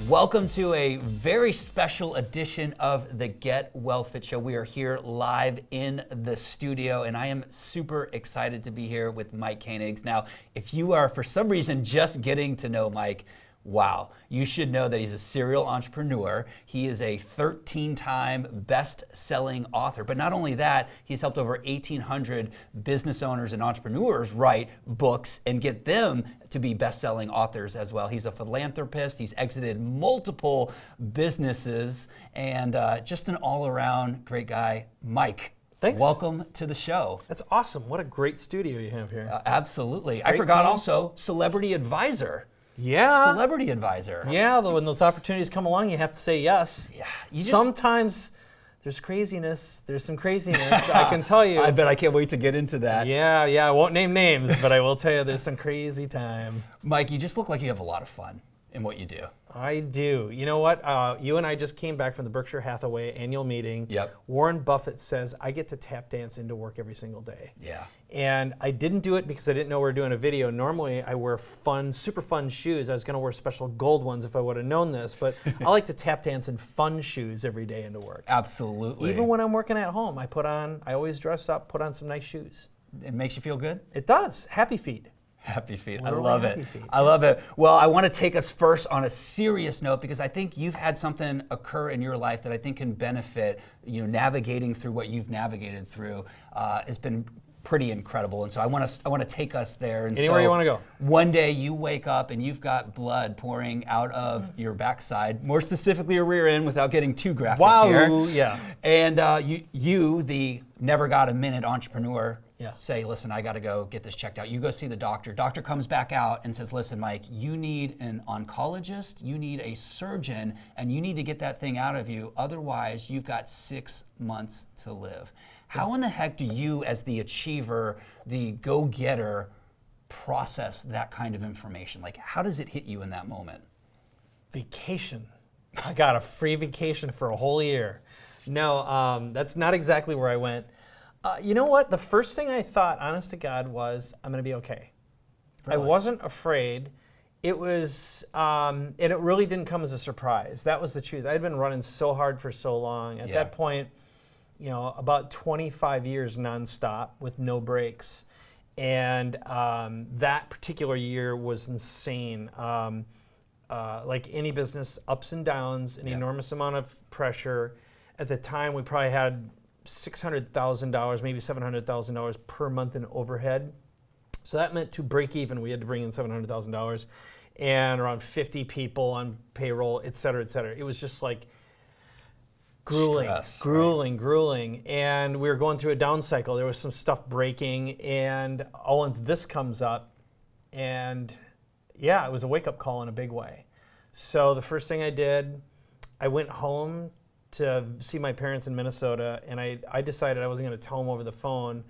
Welcome to a very special edition of the Get Well Fit Show. We are here live in the studio, and I am super excited to be here with Mike Koenigs. Now, if you are for some reason just getting to know Mike, wow, you should know that he's a serial entrepreneur. He is a 13-time best-selling author. But not only that, he's helped over 1,800 business owners and entrepreneurs write books and get them to be best-selling authors as well. He's a philanthropist. He's exited multiple businesses, and just an all-around great guy. Mike, thanks. Welcome to the show. That's awesome. What a great studio you have here. Absolutely. Great I forgot team. Also, celebrity advisor. Yeah. Celebrity advisor. Yeah, when those opportunities come along, you have to say yes. Yeah. Sometimes there's craziness. There's some craziness, I can tell you. I bet I can't wait to get into that. Yeah, I won't name names, but I will tell you there's some crazy time. Mike, you just look like you have a lot of fun in what you do. I do. You know what? You and I just came back from the Berkshire Hathaway annual meeting. Yep. Warren Buffett says I get to tap dance into work every single day. Yeah. And I didn't do it because I didn't know we were doing a video. Normally I wear super fun shoes. I was gonna wear special gold ones if I would have known this, but I like to tap dance in fun shoes every day into work. Absolutely. Even when I'm working at home, I always dress up, put on some nice shoes. It makes you feel good? It does. Happy feet. Happy feet. Literally I love happy it. feet. I love it. Well, I want to take us first on a serious note because I think you've had something occur in your life that I think can benefit, navigating through what you've navigated through has been pretty incredible. And so I want to take us there. And anywhere you want to go. One day you wake up and you've got blood pouring out of your backside, more specifically your rear end without getting too graphic here. Wow, yeah. And you, the never got a minute entrepreneur, yeah. say, listen, I got to go get this checked out. You go see the doctor. Doctor comes back out and says, listen, Mike, you need an oncologist, you need a surgeon, and you need to get that thing out of you. Otherwise, you've got 6 months to live. How in the heck do you, as the achiever, the go-getter, process that kind of information? Like, how does it hit you in that moment? Vacation. I got a free vacation for a whole year. No, that's not exactly where I went. You know what? The first thing I thought, honest to God, was I'm going to be okay. Really? I wasn't afraid. It was, and it really didn't come as a surprise. That was the truth. I had been running so hard for so long. At that point, about 25 years nonstop with no breaks. And that particular year was insane. Like any business, ups and downs, an enormous amount of pressure. At the time, we probably had $600,000, maybe $700,000 per month in overhead. So that meant to break even, we had to bring in $700,000 and around 50 people on payroll, et cetera, et cetera. It was just like grueling, stress, grueling. And we were going through a down cycle. There was some stuff breaking, and all once this comes up, and yeah, it was a wake-up call in a big way. So the first thing I did, I went home to see my parents in Minnesota, and I decided I wasn't going to tell them over the phone.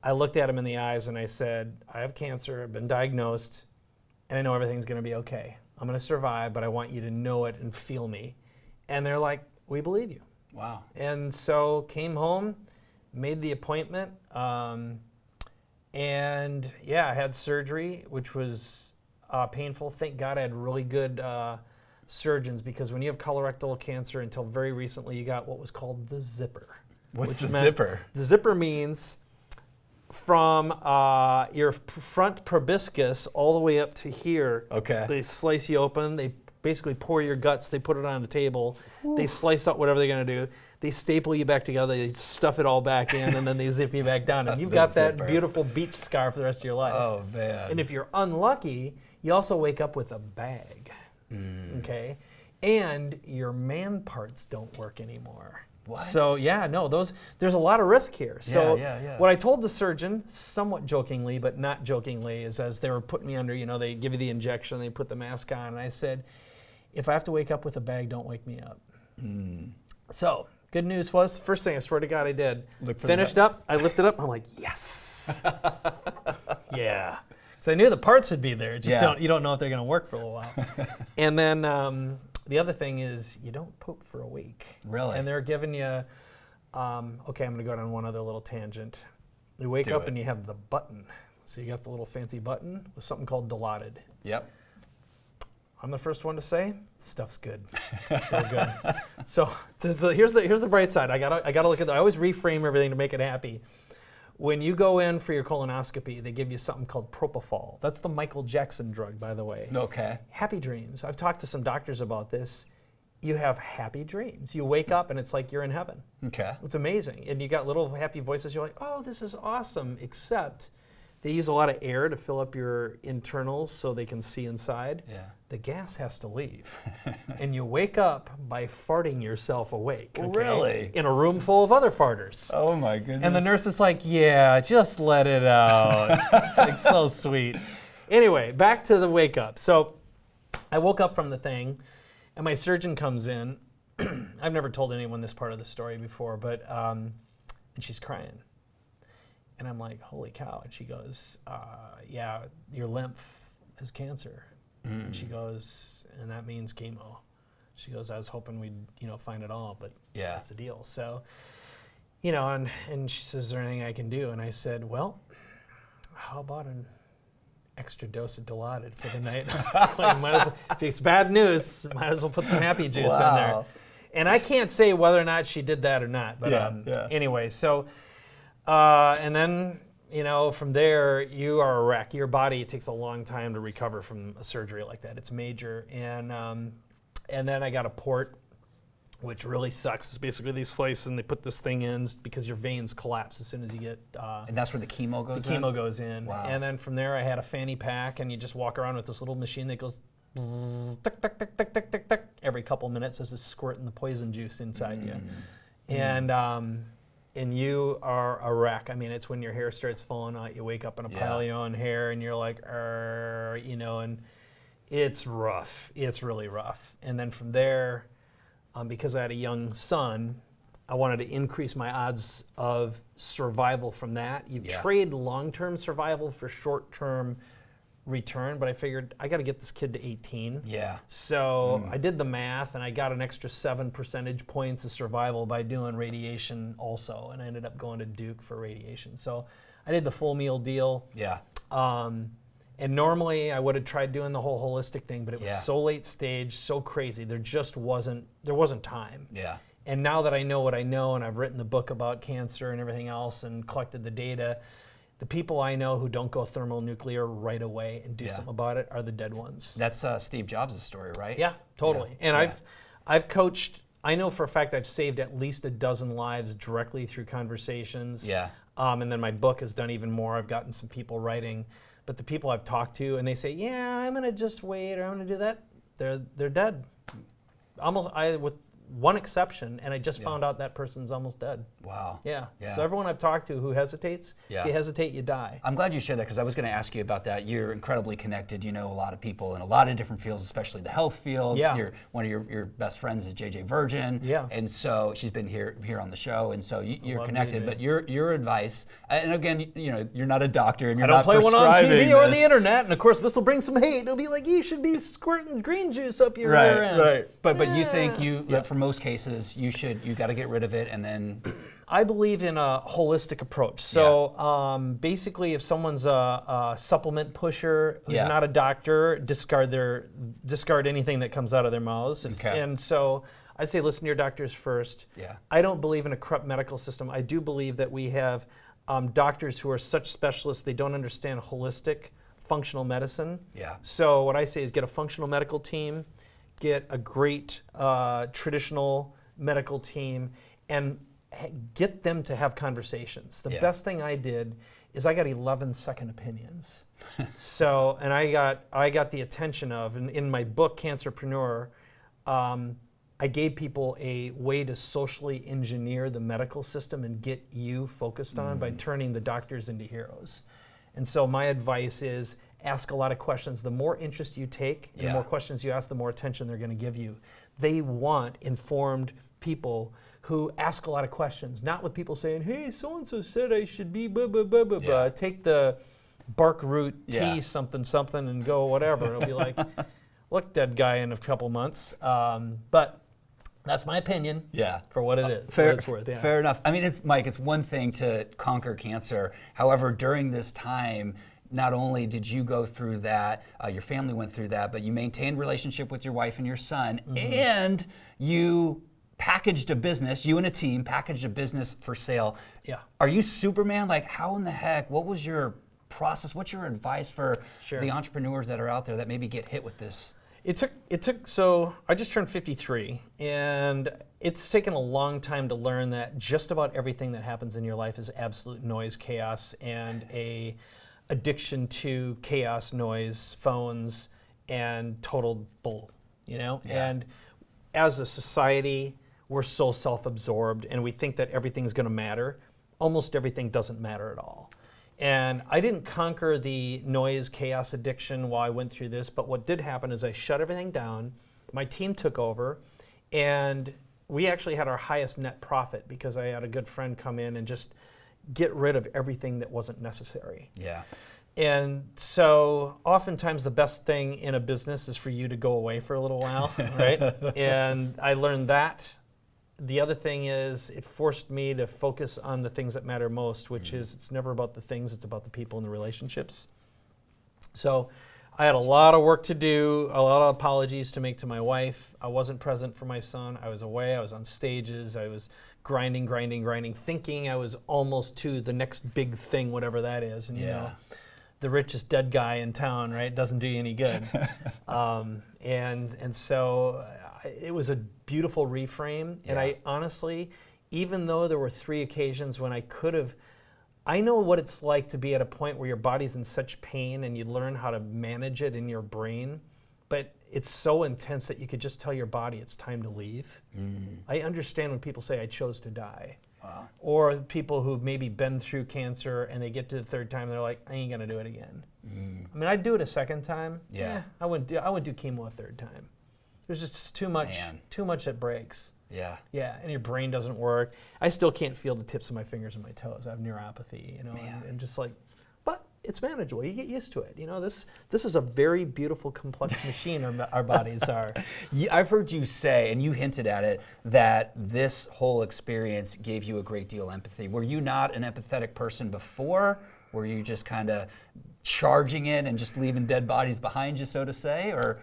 I looked at them in the eyes and I said, I have cancer, I've been diagnosed, and I know everything's going to be okay. I'm going to survive, but I want you to know it and feel me. And they're like, we believe you. Wow. And so came home, made the appointment, and yeah, I had surgery, which was painful. Thank God I had really good surgeons, because when you have colorectal cancer, until very recently, you got what was called the zipper. What's the zipper? The zipper means from your front proboscis all the way up to here. Okay. They slice you open. They basically pour your guts. They put it on the table. Ooh. They slice out whatever they're going to do. They staple you back together. They stuff it all back in, and then they zip you back down. And you've got that beautiful beach scar for the rest of your life. Oh, man. And if you're unlucky, you also wake up with a bag. Okay, and your man parts don't work anymore. What? So yeah, no, there's a lot of risk here. So yeah. What I told the surgeon, somewhat jokingly, but not jokingly, is as they were putting me under, they give you the injection, they put the mask on, and I said, if I have to wake up with a bag, don't wake me up. So good news was, the first thing I swear to God I did, finished up, I lifted up, I'm like, yes, yeah. So I knew the parts would be there. Just you don't know if they're going to work for a little while. And then the other thing is you don't poop for a week. Really? And they're giving you, okay, I'm going to go down one other little tangent. You wake up and you have the button. So you got the little fancy button with something called Dilaudid. Yep. I'm the first one to say, stuff's good. It's real good. So here's the bright side. I gotta look at that. I always reframe everything to make it happy. When you go in for your colonoscopy, they give you something called propofol. That's the Michael Jackson drug, by the way. Okay. Happy dreams. I've talked to some doctors about this. You have happy dreams. You wake up and it's like you're in heaven. Okay. It's amazing. And you got little happy voices. You're like, oh, this is awesome, except they use a lot of air to fill up your internals so they can see inside. Yeah. The gas has to leave. And you wake up by farting yourself awake. Okay? Really? In a room full of other farters. Oh my goodness. And the nurse is like, yeah, just let it out. It's like so sweet. Anyway, back to the wake up. So I woke up from the thing, and my surgeon comes in. I've never told anyone this part of the story before, but and she's crying. And I'm like, holy cow. And she goes, yeah, your lymph has cancer. And she goes, and that means chemo. She goes, I was hoping we'd, find it all, but that's the deal. So, and she says, is there anything I can do? And I said, well, how about an extra dose of Dilaudid for the night? Like, might as well, if it's bad news, might as well put some happy juice in there. And I can't say whether or not she did that or not. But anyway, so... and then, from there, you are a wreck. Your body takes a long time to recover from a surgery like that. It's major. And then I got a port, which really sucks. It's basically they slice and they put this thing in because your veins collapse as soon as you get... and that's where the chemo goes in? The chemo goes in. Wow. And then from there, I had a fanny pack, and you just walk around with this little machine that goes... bzzz, tick, tick, tick, tick, tick, tick, tick. Every couple minutes, there's this squirting the poison juice inside you. And you are a wreck. I mean, it's when your hair starts falling out, you wake up in a pile of your own hair, and you're like, and it's rough. It's really rough. And then from there, because I had a young son, I wanted to increase my odds of survival from that. You trade long-term survival for short-term return, but I figured I got to get this kid to 18. Yeah. So I did the math, and I got an extra 7 percentage points of survival by doing radiation also, and I ended up going to Duke for radiation. So I did the full meal deal. Yeah. And normally I would have tried doing the whole holistic thing, but it was so late stage, so crazy. There wasn't time. Yeah. And now that I know what I know, and I've written the book about cancer and everything else and collected the data, the people I know who don't go thermonuclear right away and do something about it are the dead ones. That's Steve Jobs' story, right? Yeah, totally. Yeah. And I've coached, I know for a fact I've saved at least a dozen lives directly through conversations. Yeah. And then my book has done even more. I've gotten some people writing. But the people I've talked to, and they say, yeah, I'm going to just wait, or I'm going to do that, they're dead. With one exception, and I just found out that person's almost dead. Wow. Yeah. So everyone I've talked to who hesitates, if you hesitate, you die. I'm glad you shared that, because I was going to ask you about that. You're incredibly connected. You know a lot of people in a lot of different fields, especially the health field. Yeah. One of your best friends is JJ Virgin. Yeah. And so she's been here on the show, and so you're connected. JJ. But your advice, and again, you're not a doctor, and you're I don't not play one on prescribing TV or this. the internet, and of course this will bring some hate. It'll be like, you should be squirting green juice up your rear end. Right. But you think that for most cases you got to get rid of it, and then I believe in a holistic approach. So basically, if someone's a supplement pusher who's not a doctor, discard anything that comes out of their mouths. And so I'd say listen to your doctors first. Yeah. I don't believe in a corrupt medical system. I do believe that we have doctors who are such specialists, they don't understand holistic functional medicine. Yeah. So what I say is get a functional medical team, get a great traditional medical team, and get them to have conversations. The best thing I did is I got 11 second opinions. So, and I got the attention of, in my book, Cancerpreneur, I gave people a way to socially engineer the medical system and get you focused on by turning the doctors into heroes. And so my advice is ask a lot of questions. The more interest you take, the more questions you ask, the more attention they're going to give you. They want informed people who ask a lot of questions, not with people saying, hey, so-and-so said I should be blah, blah, blah, blah, blah. Take the bark root tea something something and go whatever. It'll be like, look, dead guy in a couple months. But that's my opinion for what it is. Fair, what it's worth, fair enough. I mean, Mike, it's one thing to conquer cancer. However, during this time, not only did you go through that, your family went through that, but you maintained relationship with your wife and your son, and you packaged a business, you and a team packaged a business for sale. Yeah. Are you Superman? Like, how in the heck, what was your process? What's your advice for the entrepreneurs that are out there that maybe get hit with this? So I just turned 53, and it's taken a long time to learn that just about everything that happens in your life is absolute noise, chaos, and a addiction to chaos, noise, phones, and total bull, you know? Yeah. And as a society, we're so self-absorbed, and we think that everything's gonna matter. Almost everything doesn't matter at all. And I didn't conquer the noise, chaos addiction while I went through this, but what did happen is I shut everything down, my team took over, and we actually had our highest net profit because I had a good friend come in and just get rid of everything that wasn't necessary. Yeah. And so oftentimes the best thing in a business is for you to go away for a little while, right? And I learned that. The other thing is it forced me to focus on the things that matter most, which is it's never about the things, it's about the people and the relationships. So I had a lot of work to do, a lot of apologies to make to my wife. I wasn't present for my son. I was away, I was on stages, I was grinding, thinking I was almost to the next big thing, whatever that is. And you know, the richest dead guy in town, right? Doesn't do you any good. And so it was a beautiful reframe. And I honestly, even though there were 3 occasions when I could have, I know what it's like to be at a point where your body's in such pain and you learn how to manage it in your brain, but it's so intense that you could just tell your body it's time to leave. I understand when people say, I chose to die. Wow. Or people who've maybe been through cancer and they get to the 3rd time, they're like, I ain't gonna do it again. I mean, I'd do it a 2nd time. I wouldn't do chemo a 3rd time. There's just too much that breaks. Yeah, and your brain doesn't work. I still can't feel the tips of my fingers and my toes. I have neuropathy, you know, and just like, but it's manageable. You get used to it. You know, this is a very beautiful, complex machine our bodies are. I've heard you say, and you hinted at it, that this whole experience gave you a great deal of empathy. Were you not an empathetic person before? Were you just kind of charging in and just leaving dead bodies behind you, so to say? Or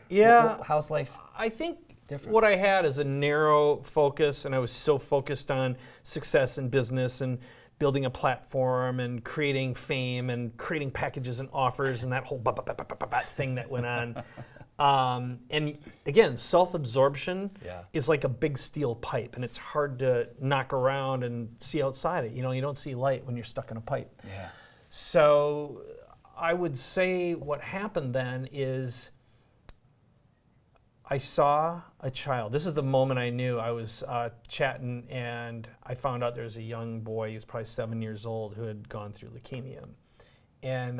how's life? I think different? What I had is a narrow focus, and I was so focused on success in business and building a platform and creating fame and creating packages and offers and that whole thing that went on. And again, self-absorption is like a big steel pipe, and it's hard to knock around and see outside it. You know, you don't see light when you're stuck in a pipe. So I would say what happened then is I saw a child. This is the moment I knew. I was chatting, and I found out there was a young boy, he was probably 7 years old, who had gone through leukemia. And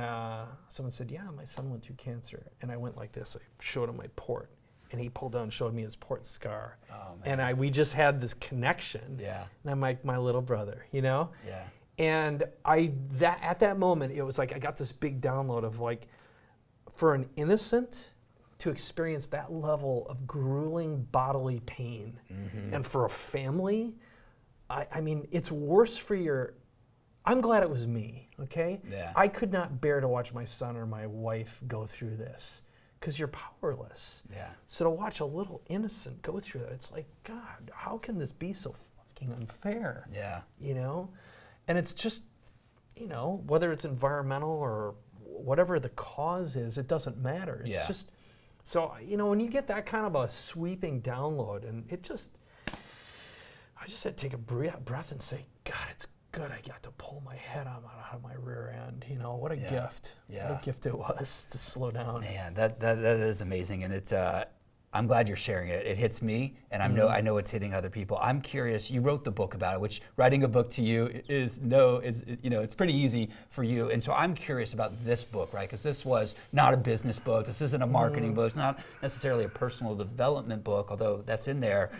someone said, yeah, my son went through cancer. And I went like this. I showed him my port. And he pulled down and showed me his port scar. Oh, man. And we just had this connection. And I'm like, my little brother, you know? And at that moment, it was like I got this big download of like, for an innocent to experience that level of grueling bodily pain. And for a family, I mean, it's worse for I'm glad it was me, okay? I could not bear to watch my son or my wife go through this because you're powerless. So to watch a little innocent go through that, it's like, God, how can this be so fucking unfair? You know? And it's just, you know, whether it's environmental or whatever the cause is, it doesn't matter. It's just, so, you know, when you get that kind of a sweeping download, and I just had to take a breath and say, God, it's good I got to pull my head out of my rear end. You know, what a gift. What a gift it was to slow down. Man, that is amazing. And it's, I'm glad you're sharing it. It hits me, and I know it's hitting other people. I'm curious. You wrote the book about it, which writing a book to you is you know, it's pretty easy for you. And so I'm curious about this book, right? Because this was not a business book. This isn't a marketing book. It's not necessarily a personal development book, although that's in there.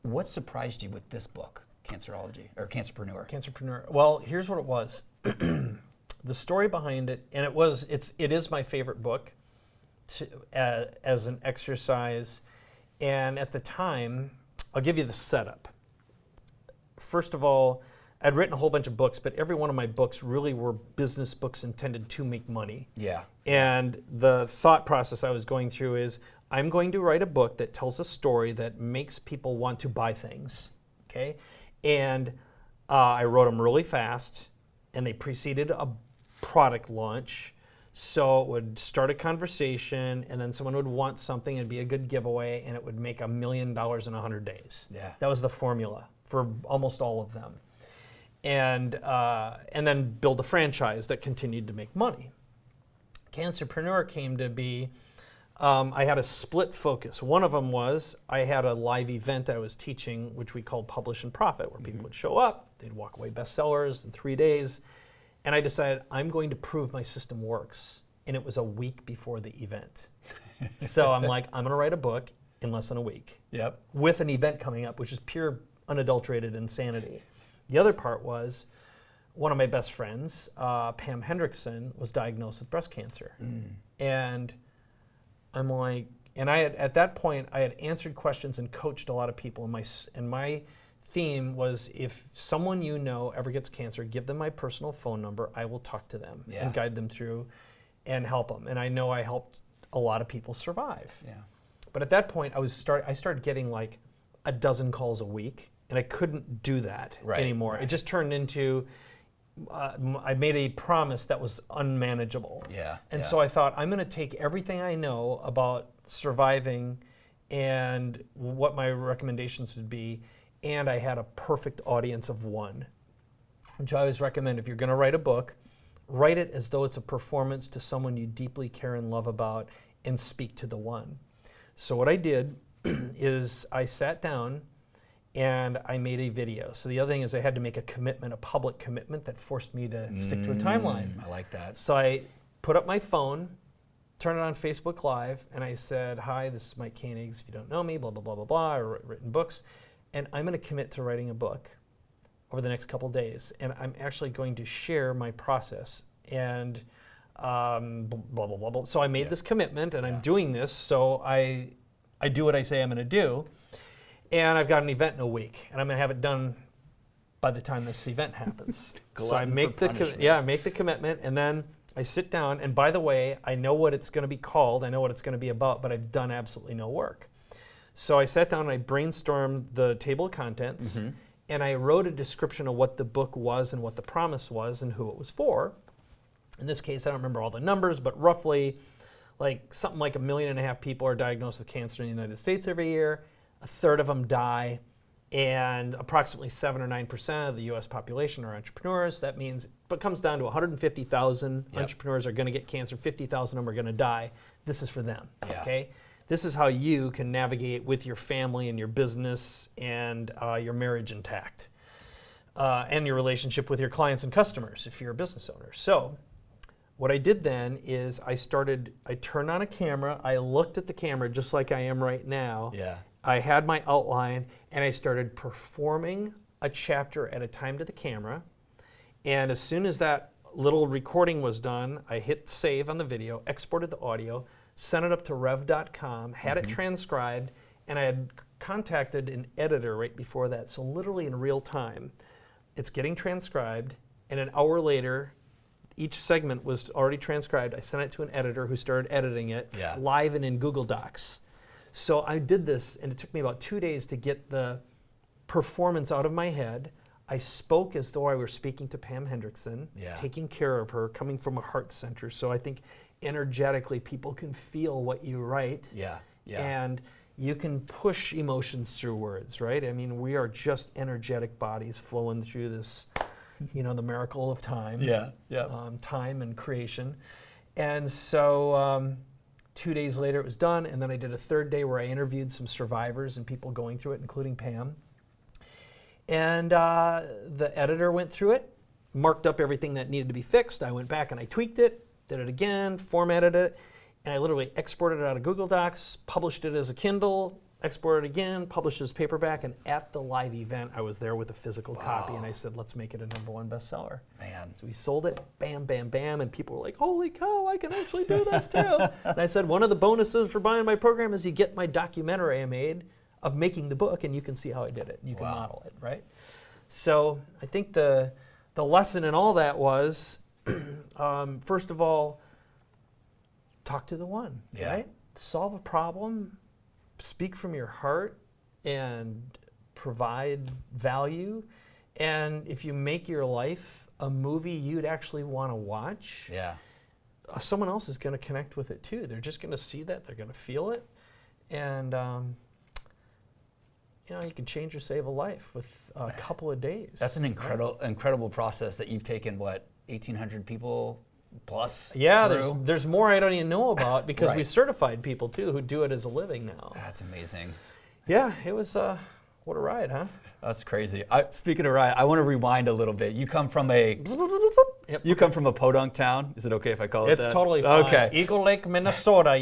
What surprised you with this book, Cancerology or Cancerpreneur? Cancerpreneur. Well, here's what it was. The story behind it, and it is my favorite book. As an exercise, and at the time, I'll give you the setup. First of all, I'd written a whole bunch of books, but every one of my books really were business books intended to make money. Yeah. And the thought process I was going through is, I'm going to write a book that tells a story that makes people want to buy things, okay? And I wrote them really fast, and they preceded a product launch. So it would start a conversation, and then someone would want something, it'd be a good giveaway, and it would make $1 million in 100 days. Yeah. That was the formula for almost all of them. And then build a franchise that continued to make money. Cancerpreneur came to be, I had a split focus. One of them was I had a live event I was teaching, which we called Publish and Profit, where people would show up, they'd walk away bestsellers in 3 days, and I decided I'm going to prove my system works. And it was a week before the event. So I'm like, I'm gonna write a book in less than a week. Yep. With an event coming up, which is pure unadulterated insanity. The other part was, one of my best friends, Pam Hendrickson, was diagnosed with breast cancer. And I'm like, and I had, at that point, I had answered questions and coached a lot of people. And my theme was, if someone you know ever gets cancer, give them my personal phone number. I will talk to them and guide them through and help them. And I know I helped a lot of people survive. Yeah. But at that point, I started getting like a dozen calls a week. And I couldn't do that anymore. It just turned into, I made a promise that was unmanageable. And so I thought, I'm gonna take everything I know about surviving and what my recommendations would be, and I had a perfect audience of one. Which I always recommend, if you're gonna write a book, write it as though it's a performance to someone you deeply care and love about, and speak to the one. So what I did is I sat down and I made a video. So the other thing is I had to make a commitment, a public commitment that forced me to stick to a timeline. I like that. So I put up my phone, turned it on Facebook Live, and I said, hi, this is Mike Koenigs. If you don't know me, blah, blah, blah, blah, blah. I've written books. And I'm gonna commit to writing a book over the next couple days. And I'm actually going to share my process. And blah, blah, blah, blah. So I made this commitment, and I'm doing this, so I do what I say I'm gonna do. And I've got an event in a week, and I'm gonna have it done by the time this event happens. So I make I make the commitment, and then I sit down, and by the way, I know what it's gonna be called, I know what it's gonna be about, but I've done absolutely no work. So I sat down and I brainstormed the table of contents, and I wrote a description of what the book was and what the promise was and who it was for. In this case, I don't remember all the numbers, but roughly something like 1.5 million people are diagnosed with cancer in the United States every year. A third of them die, and approximately 7 or 9% of the US population are entrepreneurs. That means, but it comes down to 150,000 entrepreneurs are gonna get cancer, 50,000 of them are gonna die. This is for them, okay? This is how you can navigate with your family and your business and your marriage intact. And your relationship with your clients and customers if you're a business owner. So what I did then is I turned on a camera, I looked at the camera just like I am right now. I had my outline, and I started performing a chapter at a time to the camera. And as soon as that little recording was done, I hit save on the video, exported the audio, sent it up to rev.com, had it transcribed, and I had contacted an editor right before that. So literally in real time, it's getting transcribed, and an hour later, each segment was already transcribed. I sent it to an editor who started editing it live and in Google Docs. So I did this, and it took me about 2 days to get the performance out of my head. I spoke as though I were speaking to Pam Hendrickson, taking care of her, coming from a heart center. So I think energetically people can feel what you write. And you can push emotions through words, right? I mean, we are just energetic bodies flowing through this, the miracle of time. Time and creation. And so 2 days later it was done, and then I did a third day where I interviewed some survivors and people going through it, including Pam. And the editor went through it, marked up everything that needed to be fixed. I went back and I tweaked it, did it again, formatted it, and I literally exported it out of Google Docs, published it as a Kindle, exported it again, published it as paperback, and at the live event, I was there with a physical copy, and I said, let's make it a #1 bestseller. So we sold it, bam, bam, bam, and people were like, holy cow, I can actually do this too. And I said, one of the bonuses for buying my program is you get my documentary I made of making the book, and you can see how I did it, and you can model it, right? So I think the lesson in all that was, first of all, talk to the one, right? Solve a problem, speak from your heart, and provide value. And if you make your life a movie you'd actually want to watch, someone else is going to connect with it too. They're just going to see that, they're going to feel it, and you can change or save a life with a couple of days. That's an incredible process that you've taken, 1,800 people plus? Yeah, there's more I don't even know about because we certified people too who do it as a living now. That's amazing. Yeah, it was, what a ride, huh? That's crazy. Speaking of ride, I want to rewind a little bit. You come from a podunk town. Is it okay if I call it that? It's totally fine. Okay. Eagle Lake, Minnesota,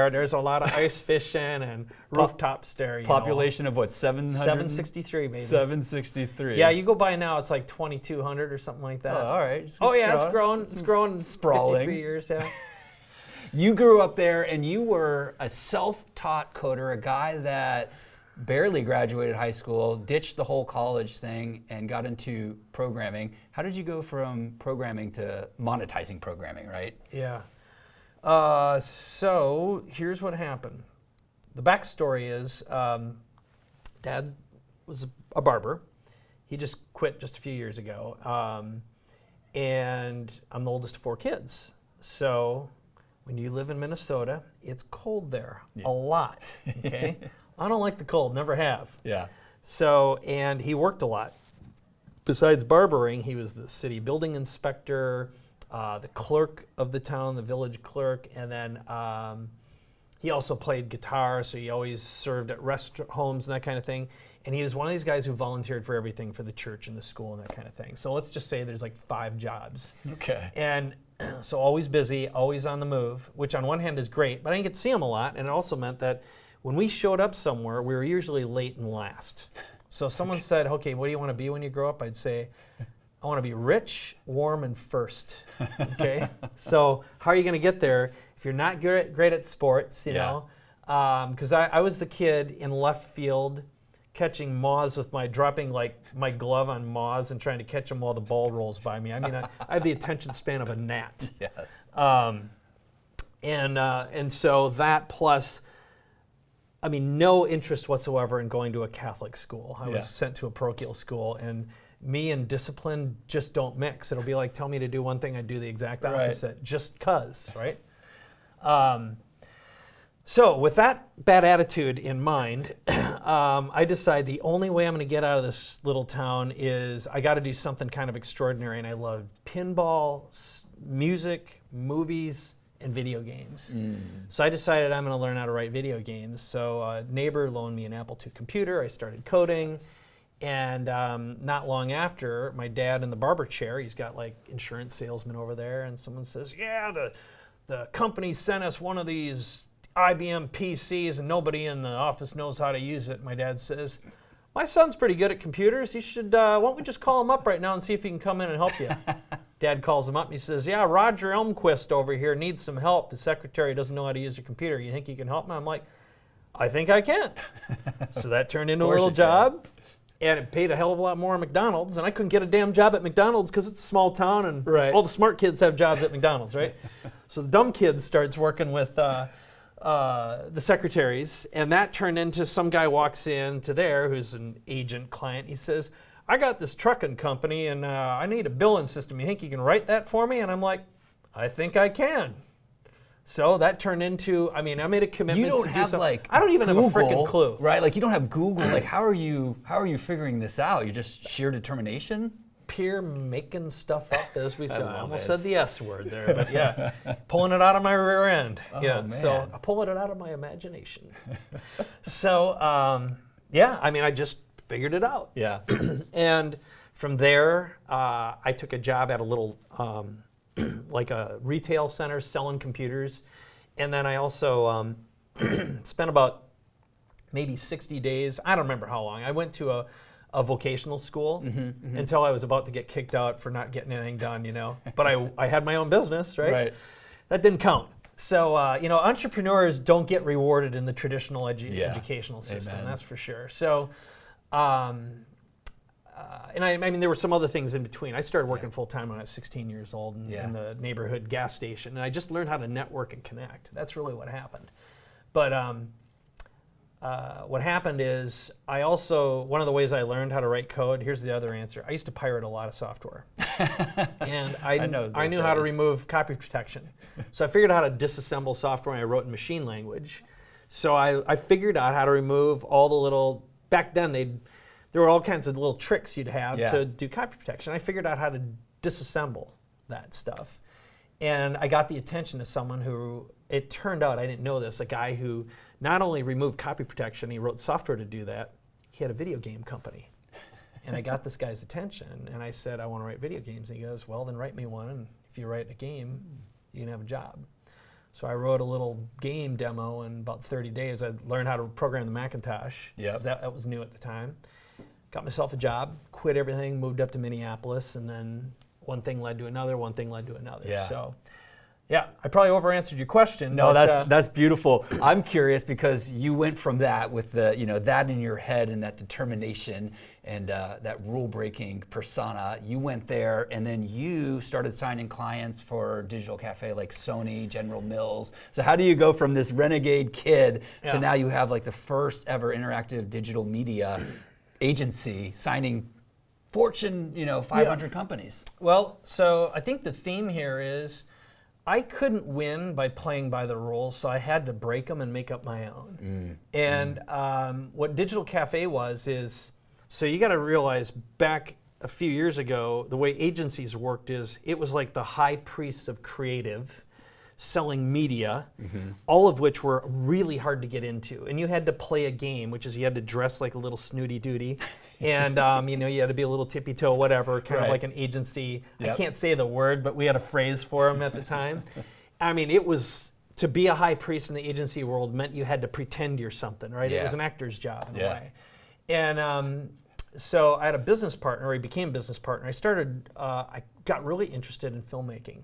there's a lot of ice fishing and rooftops there. Population of what, 700? 763 maybe. 763. Yeah, you go by now, it's like 2,200 or something like that. Oh, all right. It's grown. It's grown in sprawling. 53 years, yeah. You grew up there and you were a self-taught coder, a guy that barely graduated high school, ditched the whole college thing, and got into programming. How did you go from programming to monetizing programming, right? Yeah. So here's what happened. The backstory is Dad was a barber. He just quit just a few years ago. And I'm the oldest of 4 kids. So when you live in Minnesota, it's cold there a lot, okay? I don't like the cold, never have. Yeah. So, and he worked a lot. Besides barbering, he was the city building inspector, the clerk of the town, the village clerk, and then he also played guitar, so he always served at rest homes and that kind of thing. And he was one of these guys who volunteered for everything for the church and the school and that kind of thing. So let's just say there's like 5 jobs. Okay. And so always busy, always on the move, which on one hand is great, but I didn't get to see him a lot, and it also meant that when we showed up somewhere, we were usually late and last. So if someone said, okay, what do you want to be when you grow up? I'd say, I want to be rich, warm, and first, okay? So how are you going to get there if you're not great at sports, you know? Because I was the kid in left field catching moths with dropping like my glove on moths and trying to catch them while the ball rolls by me. I mean, I have the attention span of a gnat. Yes. And so that plus, I mean, no interest whatsoever in going to a Catholic school. I was sent to a parochial school, and me and discipline just don't mix. It'll be like, tell me to do one thing, I do the exact opposite, just cause, right? So with that bad attitude in mind, I decide the only way I'm going to get out of this little town is I got to do something kind of extraordinary, and I love pinball, music, movies, and video games. So I decided I'm going to learn how to write video games. So a neighbor loaned me an Apple II computer. I started coding. And not long after, my dad in the barber chair, he's got like insurance salesman over there, and someone says, yeah, the company sent us one of these IBM PCs and nobody in the office knows how to use it. My dad says, my son's pretty good at computers. You should, why don't we just call him up right now and see if he can come in and help you? Dad calls him up and he says, yeah, Roger Elmquist over here needs some help. The secretary doesn't know how to use a computer. You think you can help me? I'm like, I think I can. So that turned into a little job. And it paid a hell of a lot more at McDonald's. And I couldn't get a damn job at McDonald's because it's a small town and all the smart kids have jobs at McDonald's, right? So the dumb kid starts working with the secretaries. And that turned into some guy walks in to there who's an agent client. He says, I got this trucking company and I need a billing system. You think you can write that for me? And I'm like, I think I can. So that turned into, I mean, I made a commitment to do something. You don't have like I don't even Google, have a freaking clue. Right, like you don't have Google. Like how are you figuring this out? You're just sheer determination? Pure making stuff up as we said. I almost said the S word there, but yeah, pulling it out of my rear end. Man. So I pulling it out of my imagination. So yeah, I mean, I just figured it out. Yeah. And from there, I took a job at a little, like a retail center selling computers. And then I also spent about maybe 60 days, I don't remember how long. I went to a vocational school until I was about to get kicked out for not getting anything done, you know. But I had my own business, right? That didn't count. So, you know, entrepreneurs don't get rewarded in the traditional educational system, that's for sure. So and I mean, there were some other things in between. I started working full time when I was 16 years old in the neighborhood gas station, and I just learned how to network and connect. That's really what happened. But what happened is one of the ways I learned how to write code, here's the other answer. I used to pirate a lot of software. And I knew how to remove copy protection. So I figured out how to disassemble software, and I wrote in machine language. So I figured out how to remove all the little, back then there were all kinds of little tricks you'd have to do copy protection. I figured out how to disassemble that stuff. And I got the attention of someone who, it turned out, I didn't know this, a guy who not only removed copy protection, he wrote software to do that, he had a video game company. And I got this guy's attention, and I said, I want to write video games. And he goes, well, then write me one, and if you write a game, you can have a job. So I wrote a little game demo in about 30 days. I learned how to program the Macintosh, because that was new at the time. Got myself a job, quit everything, moved up to Minneapolis, and then one thing led to another, one thing led to another. Yeah. So, yeah, I probably over-answered your question. No, that's beautiful. I'm curious because you went from that with the, that in your head and that determination and that rule-breaking persona. You went there, and then you started signing clients for digital cafe like Sony, General Mills. So how do you go from this renegade kid to now you have like the first ever interactive digital media agency signing Fortune, 500 companies? Well, so I think the theme here is I couldn't win by playing by the rules, so I had to break them and make up my own. And what Digital Cafe is, so you got to realize back a few years ago, the way agencies worked is it was like the high priests of creative selling media, all of which were really hard to get into. And you had to play a game, which is you had to dress like a little snooty duty. And you had to be a little tippy toe, whatever, kind of like an agency. I can't say the word, but we had a phrase for them at the time. I mean, it was, to be a high priest in the agency world meant you had to pretend you're something, right? It was an actor's job in a way. And so I had a business partner, or he became a business partner. I got really interested in filmmaking.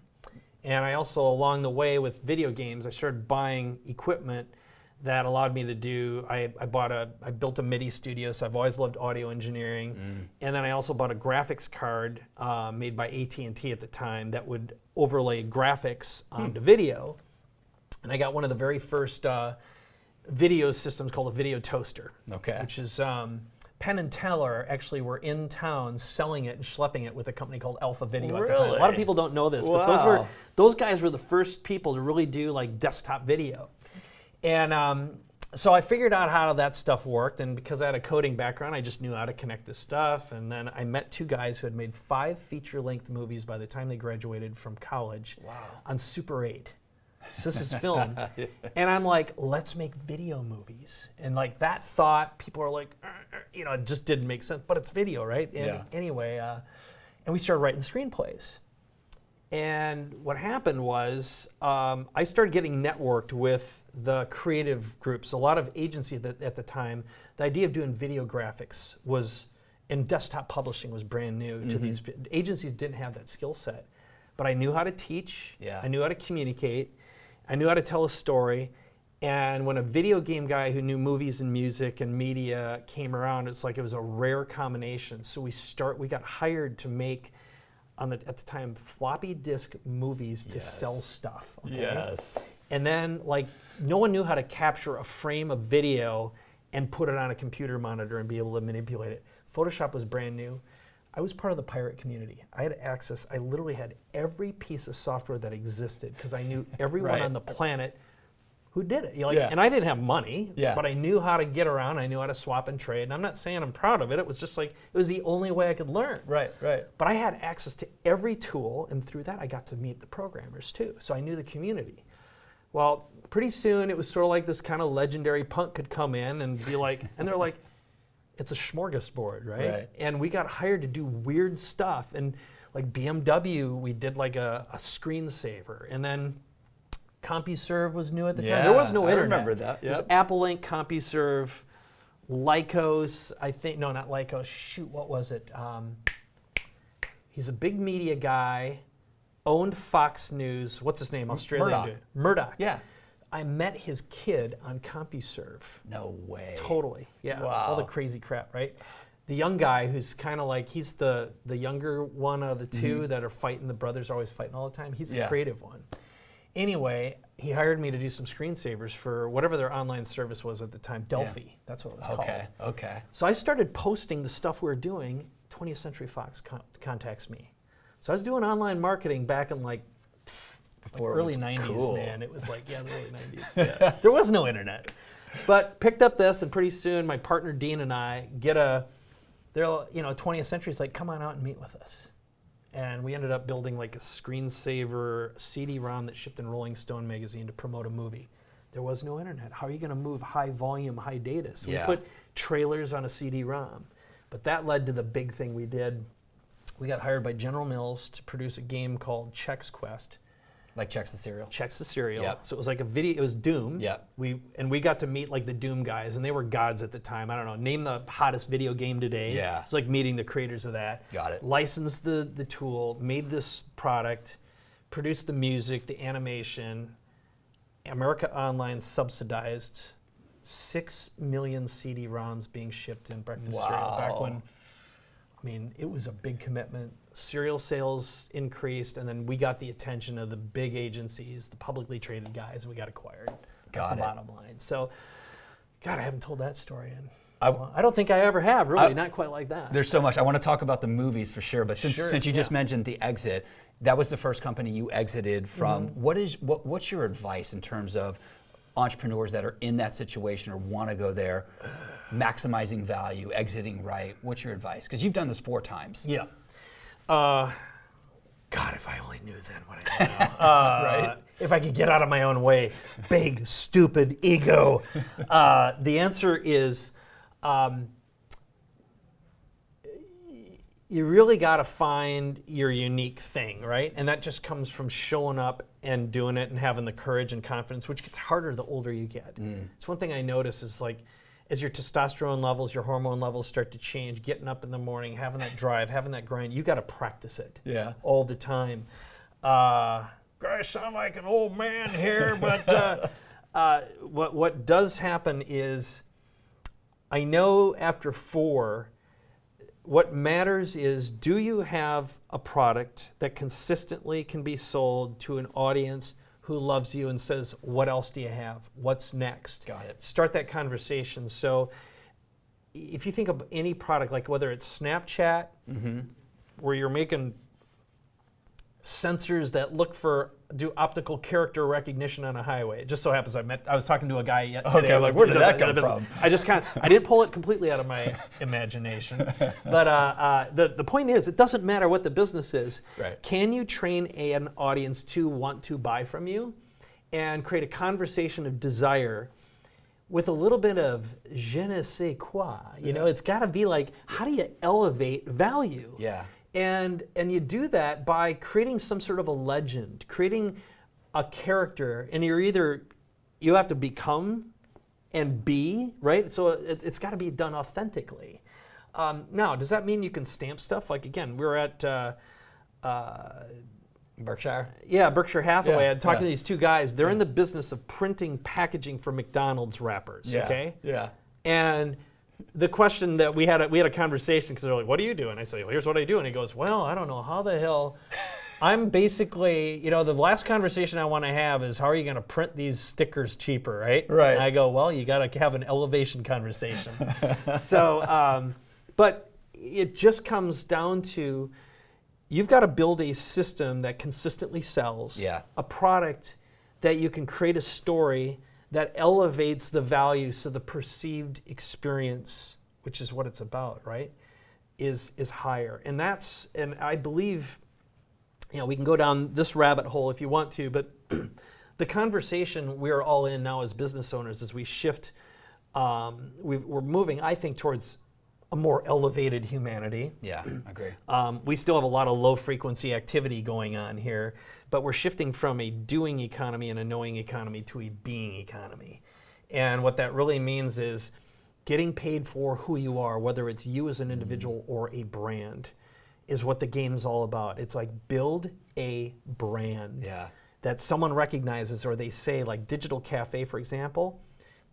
And I also, along the way with video games, I started buying equipment that allowed me to do, I built a MIDI studio, so I've always loved audio engineering. And then I also bought a graphics card made by AT&T at the time that would overlay graphics onto video. And I got one of the very first video systems called a video toaster, which is Penn and Teller actually were in town selling it and schlepping it with a company called Alpha Video at the time. A lot of people don't know this, but those guys were the first people to really do like desktop video. And so I figured out how that stuff worked, and because I had a coding background, I just knew how to connect this stuff. And then I met two guys who had made 5 feature-length movies by the time they graduated from college on Super 8. So this is film. And I'm like, let's make video movies. And like that thought, people are like, it just didn't make sense, but it's video, right? And anyway, and we started writing screenplays. And what happened was I started getting networked with the creative groups. A lot of agencies at the time, the idea of doing video graphics and desktop publishing was brand new to these. Agencies didn't have that skill set. But I knew how to teach, I knew how to communicate, I knew how to tell a story. And when a video game guy who knew movies and music and media came around, it's like it was a rare combination. So we got hired to make, at the time, floppy disk movies to sell stuff. And then no one knew how to capture a frame of video and put it on a computer monitor and be able to manipulate it. Photoshop was brand new. I was part of the pirate community. I had access, I literally had every piece of software that existed because I knew everyone on the planet who did it. And I didn't have money, but I knew how to get around. I knew how to swap and trade. And I'm not saying I'm proud of it. It was just it was the only way I could learn. But I had access to every tool, and through that I got to meet the programmers too. So I knew the community. Well, pretty soon it was sort of like this kind of legendary punk could come in and be like, and they're like, it's a smorgasbord, right? And we got hired to do weird stuff. And like BMW, we did like a screensaver. And then CompuServe was new at the time. There was no internet. I remember that. It was Apple Inc., CompuServe, Lycos, I think, no, not Lycos, shoot, what was it? He's a big media guy, owned Fox News, what's his name, Australian dude? Murdoch. I met his kid on CompuServe. No way. Totally, all the crazy crap, right? the young guy who's kind of like, he's the younger one of the two that are fighting. The brothers are always fighting all the time. He's the creative one. Anyway, he hired me to do some screensavers for whatever their online service was at the time, Delphi. That's what it was called. Okay. So I started posting the stuff we were doing. 20th Century Fox contacts me. So I was doing online marketing back in Before early it was 90s, cool. man. It was the early 90s. Yeah. There was no internet. But picked up this, and pretty soon my partner Dean and I get 20th Century's like, come on out and meet with us. And we ended up building like a screensaver CD-ROM that shipped in Rolling Stone magazine to promote a movie. There was no internet. How are you going to move high volume, high data? So we put trailers on a CD-ROM. But that led to the big thing we did. We got hired by General Mills to produce a game called Chex Quest. Like Chex the Cereal? Chex the Cereal. Yep. So it was like a video, it was Doom. Yep. We got to meet like the Doom guys, and they were gods at the time. I don't know, name the hottest video game today. Yeah. It's like meeting the creators of that. Got it. Licensed the tool, made this product, produced the music, the animation. America Online subsidized 6 million CD-ROMs being shipped in breakfast cereal back when, it was a big commitment. Cereal sales increased, and then we got the attention of the big agencies, the publicly traded guys, and we got acquired. That's the bottom line. So, God, I haven't told that story in. I don't think I ever have, really, not quite like that. There's so much. I want to talk about the movies for sure, but since you just mentioned the exit, that was the first company you exited from. What's your advice in terms of entrepreneurs that are in that situation or want to go there, maximizing value, exiting right? What's your advice? Because you've done this 4 times. Yeah. God, if I only knew then what I know now. Right? If I could get out of my own way. Big, stupid ego. The answer is, you really got to find your unique thing, right? And that just comes from showing up and doing it and having the courage and confidence, which gets harder the older you get. It's one thing I notice is like, as your testosterone levels, your hormone levels start to change, getting up in the morning, having that drive, having that grind, you got to practice it all the time. I sound like an old man here, but what does happen is, I know after 4, what matters is, do you have a product that consistently can be sold to an audience who loves you and says, what else do you have? What's next? Got it. Start that conversation. So if you think of any product, like whether it's Snapchat, where you're making sensors that do optical character recognition on a highway. It just so happens I was talking to a guy today. Okay, like where did that come from? I didn't pull it completely out of my imagination. But the point is, it doesn't matter what the business is. Right. Can you train an audience to want to buy from you and create a conversation of desire with a little bit of je ne sais quoi? It's got to be like, how do you elevate value? Yeah. And you do that by creating some sort of a legend, creating a character, and you have to become and be, right? So it's got to be done authentically. Now, does that mean you can stamp stuff? Like, again, we were at Berkshire? Yeah, Berkshire Hathaway. Yeah, I'm talking to these 2 guys. They're in the business of printing packaging for McDonald's wrappers, okay? Yeah. And the question that we had a conversation, because they're like, what do you do? And I say, well, here's what I do. And he goes, well, I don't know how the hell. I'm basically, the last conversation I want to have is, how are you going to print these stickers cheaper, right? Right. And I go, well, you got to have an elevation conversation. So, but it just comes down to, you've got to build a system that consistently sells, a product that you can create a story that elevates the value, so the perceived experience, which is what it's about, right, is higher. And I believe, we can go down this rabbit hole if you want to, but the conversation we're all in now as business owners, as we shift, we're moving, I think, towards a more elevated humanity. Yeah, I agree. We still have a lot of low frequency activity going on here, but we're shifting from a doing economy and a knowing economy to a being economy. And what that really means is getting paid for who you are, whether it's you as an individual or a brand, is what the game's all about. It's like, build a brand that someone recognizes, or they say, like Digital Cafe, for example.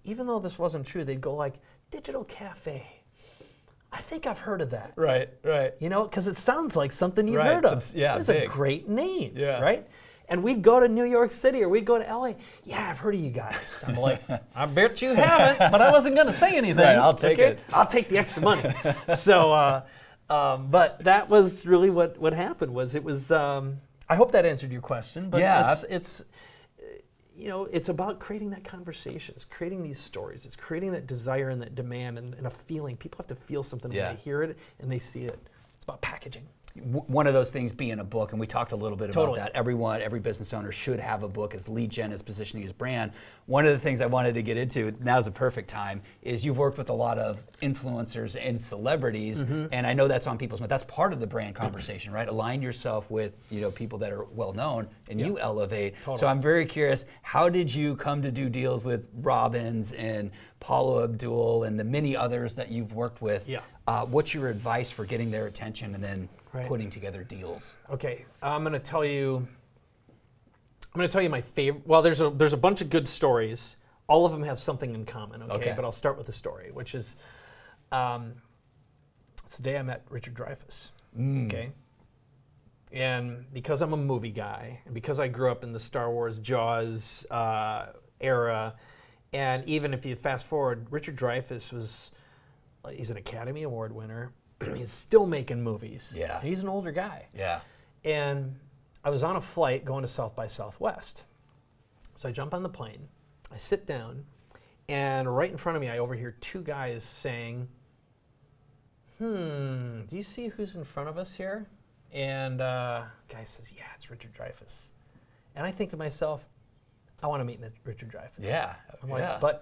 Even though this wasn't true, they'd go like, Digital Cafe. I I think I've heard of that. Right. You know, because it sounds like something you've Right, heard of. yeah, It's big. a great name, Yeah. right? And we'd go to New York City or we'd go to LA. Yeah, I've heard of you guys. I'm like, I bet you haven't, but I wasn't going to say anything. Right, I'll take it. I'll take the extra money. So, but that was really what happened. It was. I hope that answered your question. But Yeah. it's you know, it's about creating that conversation. It's creating these stories. It's creating that desire and that demand and a feeling. People have to feel something when they hear it and they see it. It's about packaging. One of those things being a book, and we talked a little bit about Totally. that. Every business owner should have a book as lead gen, as positioning his brand. One of the things I wanted to get into, now's a perfect time, is you've worked with a lot of influencers and celebrities, and I know that's on people's mind. That's part of the brand conversation, right? Align yourself with people that are well known, and you elevate. Totally. So I'm very curious, how did you come to do deals with Robbins and Paula, Abdul, and the many others that you've worked with? Yeah. What's your advice for getting their attention and then Right. putting together deals? Okay, I'm going to tell you my favorite. Well, there's a bunch of good stories. All of them have something in common. Okay. But I'll start with the story, which is, it's the day I met Richard Dreyfuss. Okay. And because I'm a movie guy, and because I grew up in the Star Wars Jaws era, and even if you fast forward, Richard Dreyfuss he's an Academy Award winner. He's still making movies. Yeah. He's an older guy. Yeah. And I was on a flight going to South by Southwest. So I jump on the plane, I sit down, and right in front of me I overhear two guys saying, do you see who's in front of us here? And guy says, yeah, it's Richard Dreyfuss. And I think to myself, I want to meet Richard Dreyfuss. Yeah. I'm like,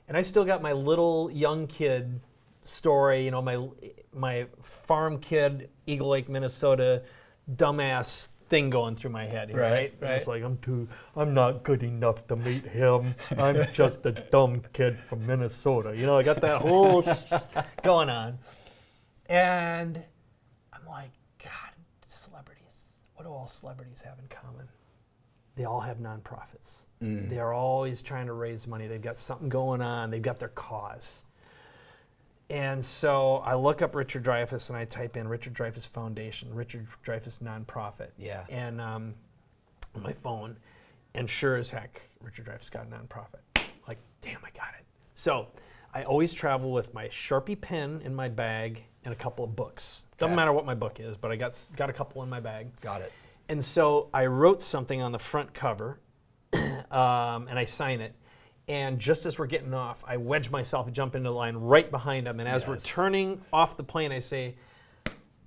and I still got my little young kid story, my farm kid, Eagle Lake, Minnesota, dumbass thing going through my head here, right? Right. It's like, I'm not good enough to meet him. I'm just a dumb kid from Minnesota. I got that whole going on. And I'm like, God, celebrities, what do all celebrities have in common? They all have nonprofits. They're always trying to raise money. They've got something going on. They've got their cause. And so I look up Richard Dreyfuss and I type in Richard Dreyfuss Foundation, Richard Dreyfuss Nonprofit. Yeah. And on my phone, and sure as heck, Richard Dreyfuss got a nonprofit. Like, damn, I got it. So I always travel with my Sharpie pen in my bag and a couple of books. Doesn't matter what my book is, but I got a couple in my bag. Got it. And so I wrote something on the front cover, and I sign it. And just as we're getting off, I wedge myself and jump into the line right behind him. And as we're turning off the plane, I say,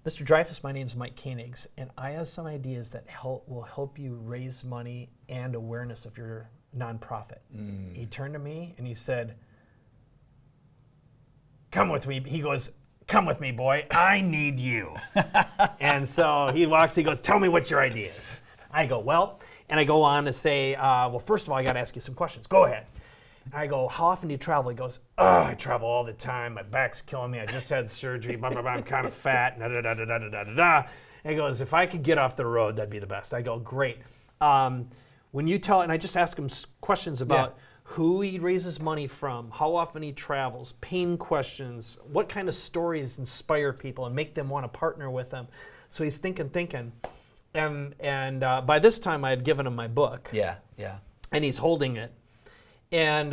Mr. Dreyfuss, my name's Mike Koenigs, and I have some ideas that will help you raise money and awareness of your nonprofit. He turned to me and he said, come with me. He goes, come with me, boy. I need you. And so he goes, tell me what your idea is. I go, well, and I go on to say, well, first of all, I got to ask you some questions. Go ahead. I go, how often do you travel? He goes, I travel all the time. My back's killing me. I just had surgery. Blah, blah, blah. I'm kind of fat. Da, da, da, da, da, da, da, da. And he goes, if I could get off the road, that'd be the best. I go, great. When you tell, and I just ask him questions about who he raises money from, how often he travels, pain questions, what kind of stories inspire people and make them want to partner with them. So he's thinking. And by this time, I had given him my book. Yeah. And he's holding it. And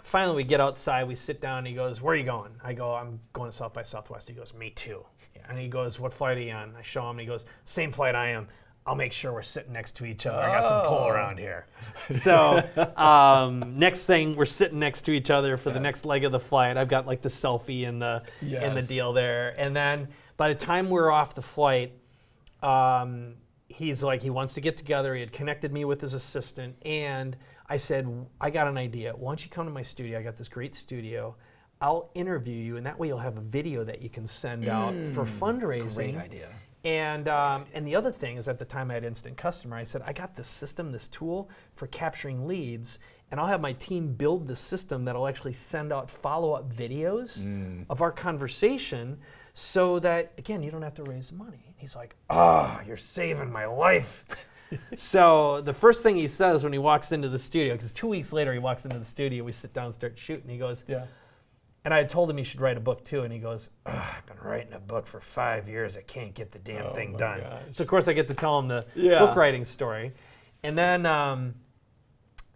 finally, we get outside, we sit down, and he goes, where are you going? I go, I'm going to South by Southwest. He goes, me too. And he goes, what flight are you on? I show him, and he goes, same flight I am. I'll make sure we're sitting next to each other. I got some pull around here. So next thing, we're sitting next to each other for the next leg of the flight. I've got like the selfie in the deal there. And then by the time we're off the flight, he's like, he wants to get together. He had connected me with his assistant. And I said, I got an idea. Why don't you come to my studio? I got this great studio. I'll interview you, and that way you'll have a video that you can send out for fundraising. Great idea. And the other thing is, at the time I had Instant Customer, I said, I got this system, this tool for capturing leads, and I'll have my team build the system that'll actually send out follow-up videos of our conversation so that, again, you don't have to raise money. He's like, you're saving my life. So the first thing he says when he walks into the studio, because 2 weeks later he walks into the studio, we sit down and start shooting, he goes, And I had told him he should write a book too, and he goes, I've been writing a book for 5 years. I can't get the damn thing done. Gosh. So of course I get to tell him the book writing story. And then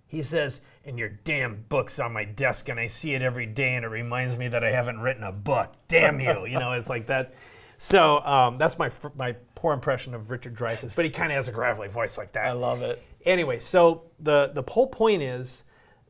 he says, and your damn book's on my desk, and I see it every day, and it reminds me that I haven't written a book. Damn you. It's like that. So that's my poor impression of Richard Dreyfuss, but he kind of has a gravelly voice like that. I love it. Anyway, so the whole point is,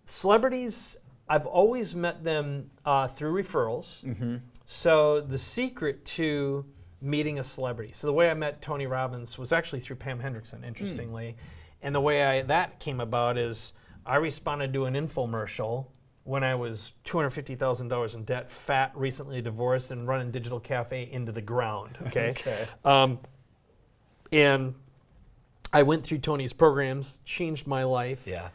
celebrities, I've always met them through referrals. Mm-hmm. So the secret to meeting a celebrity. So the way I met Tony Robbins was actually through Pam Hendrickson, interestingly. And the way that came about is I responded to an infomercial when I was $250,000 in debt, fat, recently divorced, and running Digital Cafe into the ground. Okay. And I went through Tony's programs, changed my life. Yeah.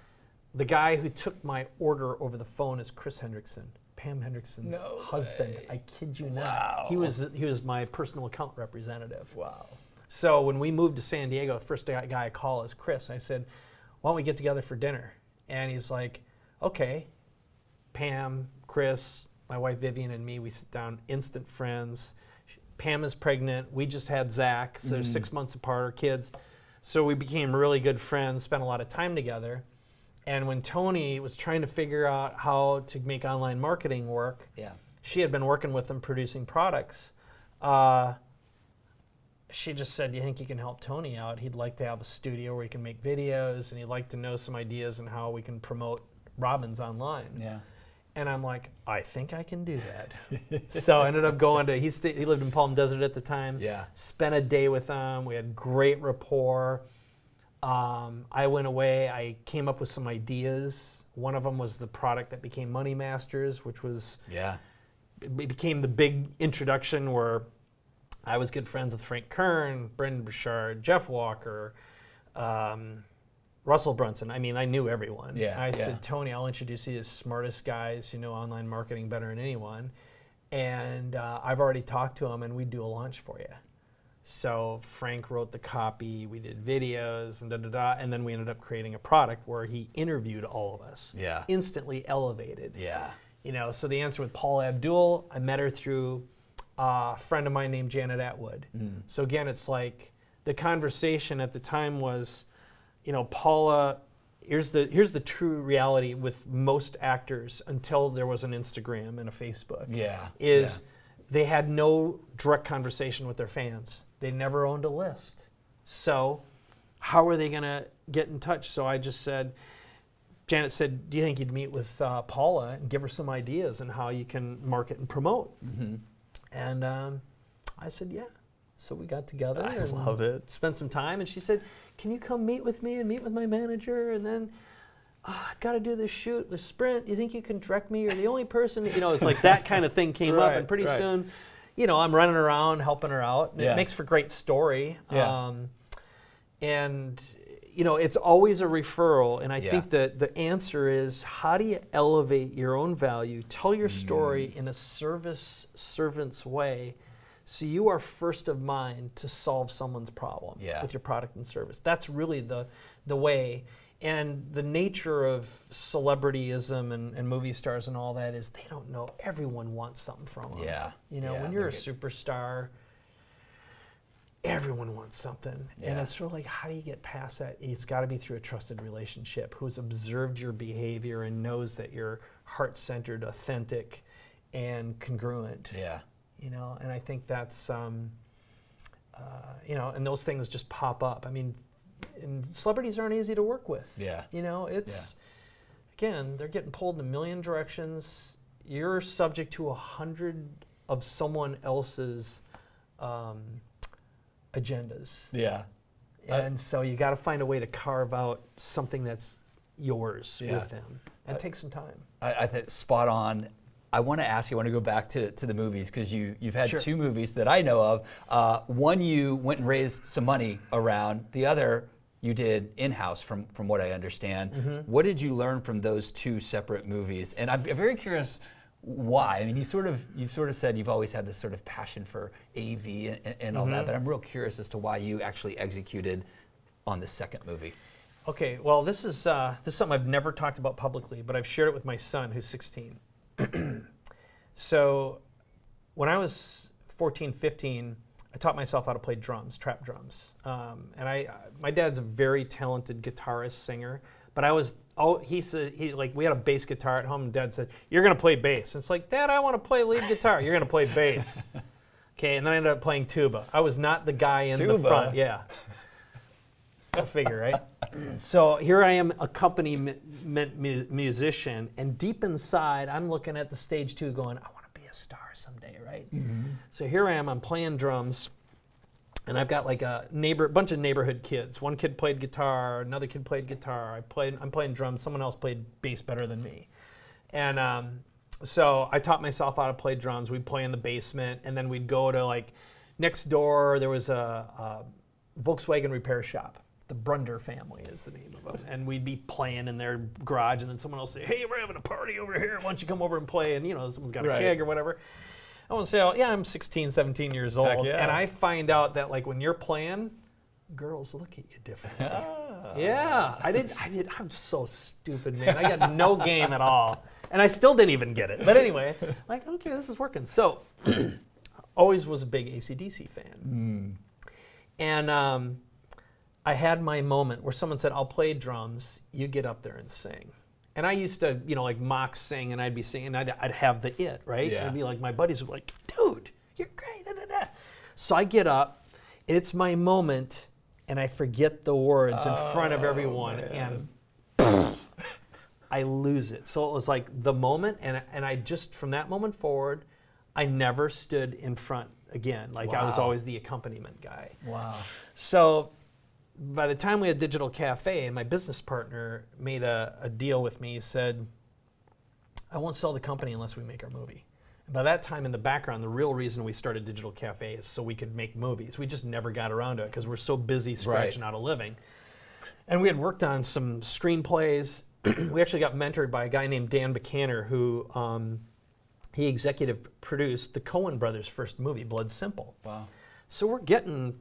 The guy who took my order over the phone is Chris Hendrickson, Pam Hendrickson's husband. I kid you not. Wow. He was my personal account representative. Wow. So when we moved to San Diego, the first guy I call is Chris. I said, why don't we get together for dinner? And he's like, okay. Pam, Chris, my wife Vivian, and me, we sit down, instant friends. Pam is pregnant. We just had Zach, so they're 6 months apart, our kids. So we became really good friends, spent a lot of time together. And when Tony was trying to figure out how to make online marketing work, she had been working with him producing products. She just said, do you think you can help Tony out? He'd like to have a studio where he can make videos, and he'd like to know some ideas on how we can promote Robbins online. Yeah. And I'm like, I think I can do that. So I ended up going to, he lived in Palm Desert at the time. Yeah. Spent a day with him. We had great rapport. I went away. I came up with some ideas. One of them was the product that became Money Masters, which was, it became the big introduction where I was good friends with Frank Kern, Brendan Burchard, Jeff Walker, Russell Brunson. I mean, I knew everyone. I said, Tony, I'll introduce you to the smartest guys who know online marketing better than anyone. And I've already talked to them, and we'd do a launch for you. So Frank wrote the copy, we did videos, and and then we ended up creating a product where he interviewed all of us. Instantly elevated. So the answer with Paula Abdul, I met her through a friend of mine named Janet Atwood. So again, it's like the conversation at the time was, Paula, here's the true reality with most actors until there was an Instagram and a Facebook. They had no direct conversation with their fans. They never owned a list. So how are they going to get in touch? So I just said, Janet said, do you think you'd meet with Paula and give her some ideas on how you can market and promote? And I said, yeah. So we got together. I love it. Spent some time, and she said, can you come meet with me and meet with my manager? And then I've got to do this shoot with Sprint. Do you think you can direct me? You're the only person. It's like that kind of thing came up, and pretty soon, I'm running around helping her out. And it makes for a great story. And it's always a referral. And I think that the answer is, how do you elevate your own value, tell your story in a servant's way, so you are first of mind to solve someone's problem with your product and service. That's really the way. And the nature of celebrityism and movie stars and all that is they don't know. Everyone wants something from them. When you're a superstar, everyone wants something. And it's sort of like, how do you get past that? It's got to be through a trusted relationship who's observed your behavior and knows that you're heart-centered, authentic, and congruent. And I think that's, and those things just pop up. I mean, and celebrities aren't easy to work with. Again, they're getting pulled in a million directions. You're subject to 100 of someone else's agendas. And so you got to find a way to carve out something that's yours with them. And take some time. I think spot on. I want to ask you, I want to go back to the movies, because you've had two movies that I know of. One you went and raised some money around. The other you did in-house, from what I understand. What did you learn from those two separate movies? And I'm very curious why. I mean, you've sort of said you've always had this sort of passion for AV and all that, but I'm real curious as to why you actually executed on the second movie. Okay, well, this is something I've never talked about publicly, but I've shared it with my son, who's 16. So when I was 14, 15, I taught myself how to play drums, trap drums. And my dad's a very talented guitarist, singer, but he said, we had a bass guitar at home, and Dad said, "You're gonna play bass." And it's like, "Dad, I want to play lead guitar." "You're gonna play bass." Okay, and then I ended up playing tuba. I was not the guy in the front, yeah. Go figure, right? So here I am, accompaniment musician, and deep inside, I'm looking at the stage too, going, "I want to be a star someday," right? Mm-hmm. So here I am, I'm playing drums, and I've got like a bunch of neighborhood kids. One kid played guitar, another kid played guitar. I'm playing drums. Someone else played bass better than me, and so I taught myself how to play drums. We'd play in the basement, and then we'd go to like next door. There was a Volkswagen repair shop. The Brunder family is the name of them. And we'd be playing in their garage, and then someone else say, "Hey, we're having a party over here. Why don't you come over and play?" And, someone's got a keg or whatever. I want to say, "Oh, yeah, I'm 16, 17 years old." Yeah. And I find out that, like, when you're playing, girls look at you differently. Yeah, I'm so stupid, man. I got no game at all. And I still didn't even get it. But anyway, like, okay, this is working. So, always was a big AC/DC fan. And I had my moment where someone said, "I'll play drums, you get up there and sing." And I used to, like mock sing, and I'd be singing, I'd have the it, right? Yeah. It'd be like, my buddies would be like, "Dude, you're great, da, da, da." So I get up, and it's my moment, and I forget the words in front of everyone, man. And I lose it. So it was like the moment, and I just, from that moment forward, I never stood in front again. Like, I was always the accompaniment guy. Wow. So by the time we had Digital Cafe, my business partner made a deal with me. He said, "I won't sell the company unless we make our movie." And by that time, in the background, the real reason we started Digital Cafe is so we could make movies. We just never got around to it because we're so busy scratching out a living. And we had worked on some screenplays. We actually got mentored by a guy named Dan Buchanan, who he executive produced the Coen brothers' first movie, Blood Simple. Wow. So we're getting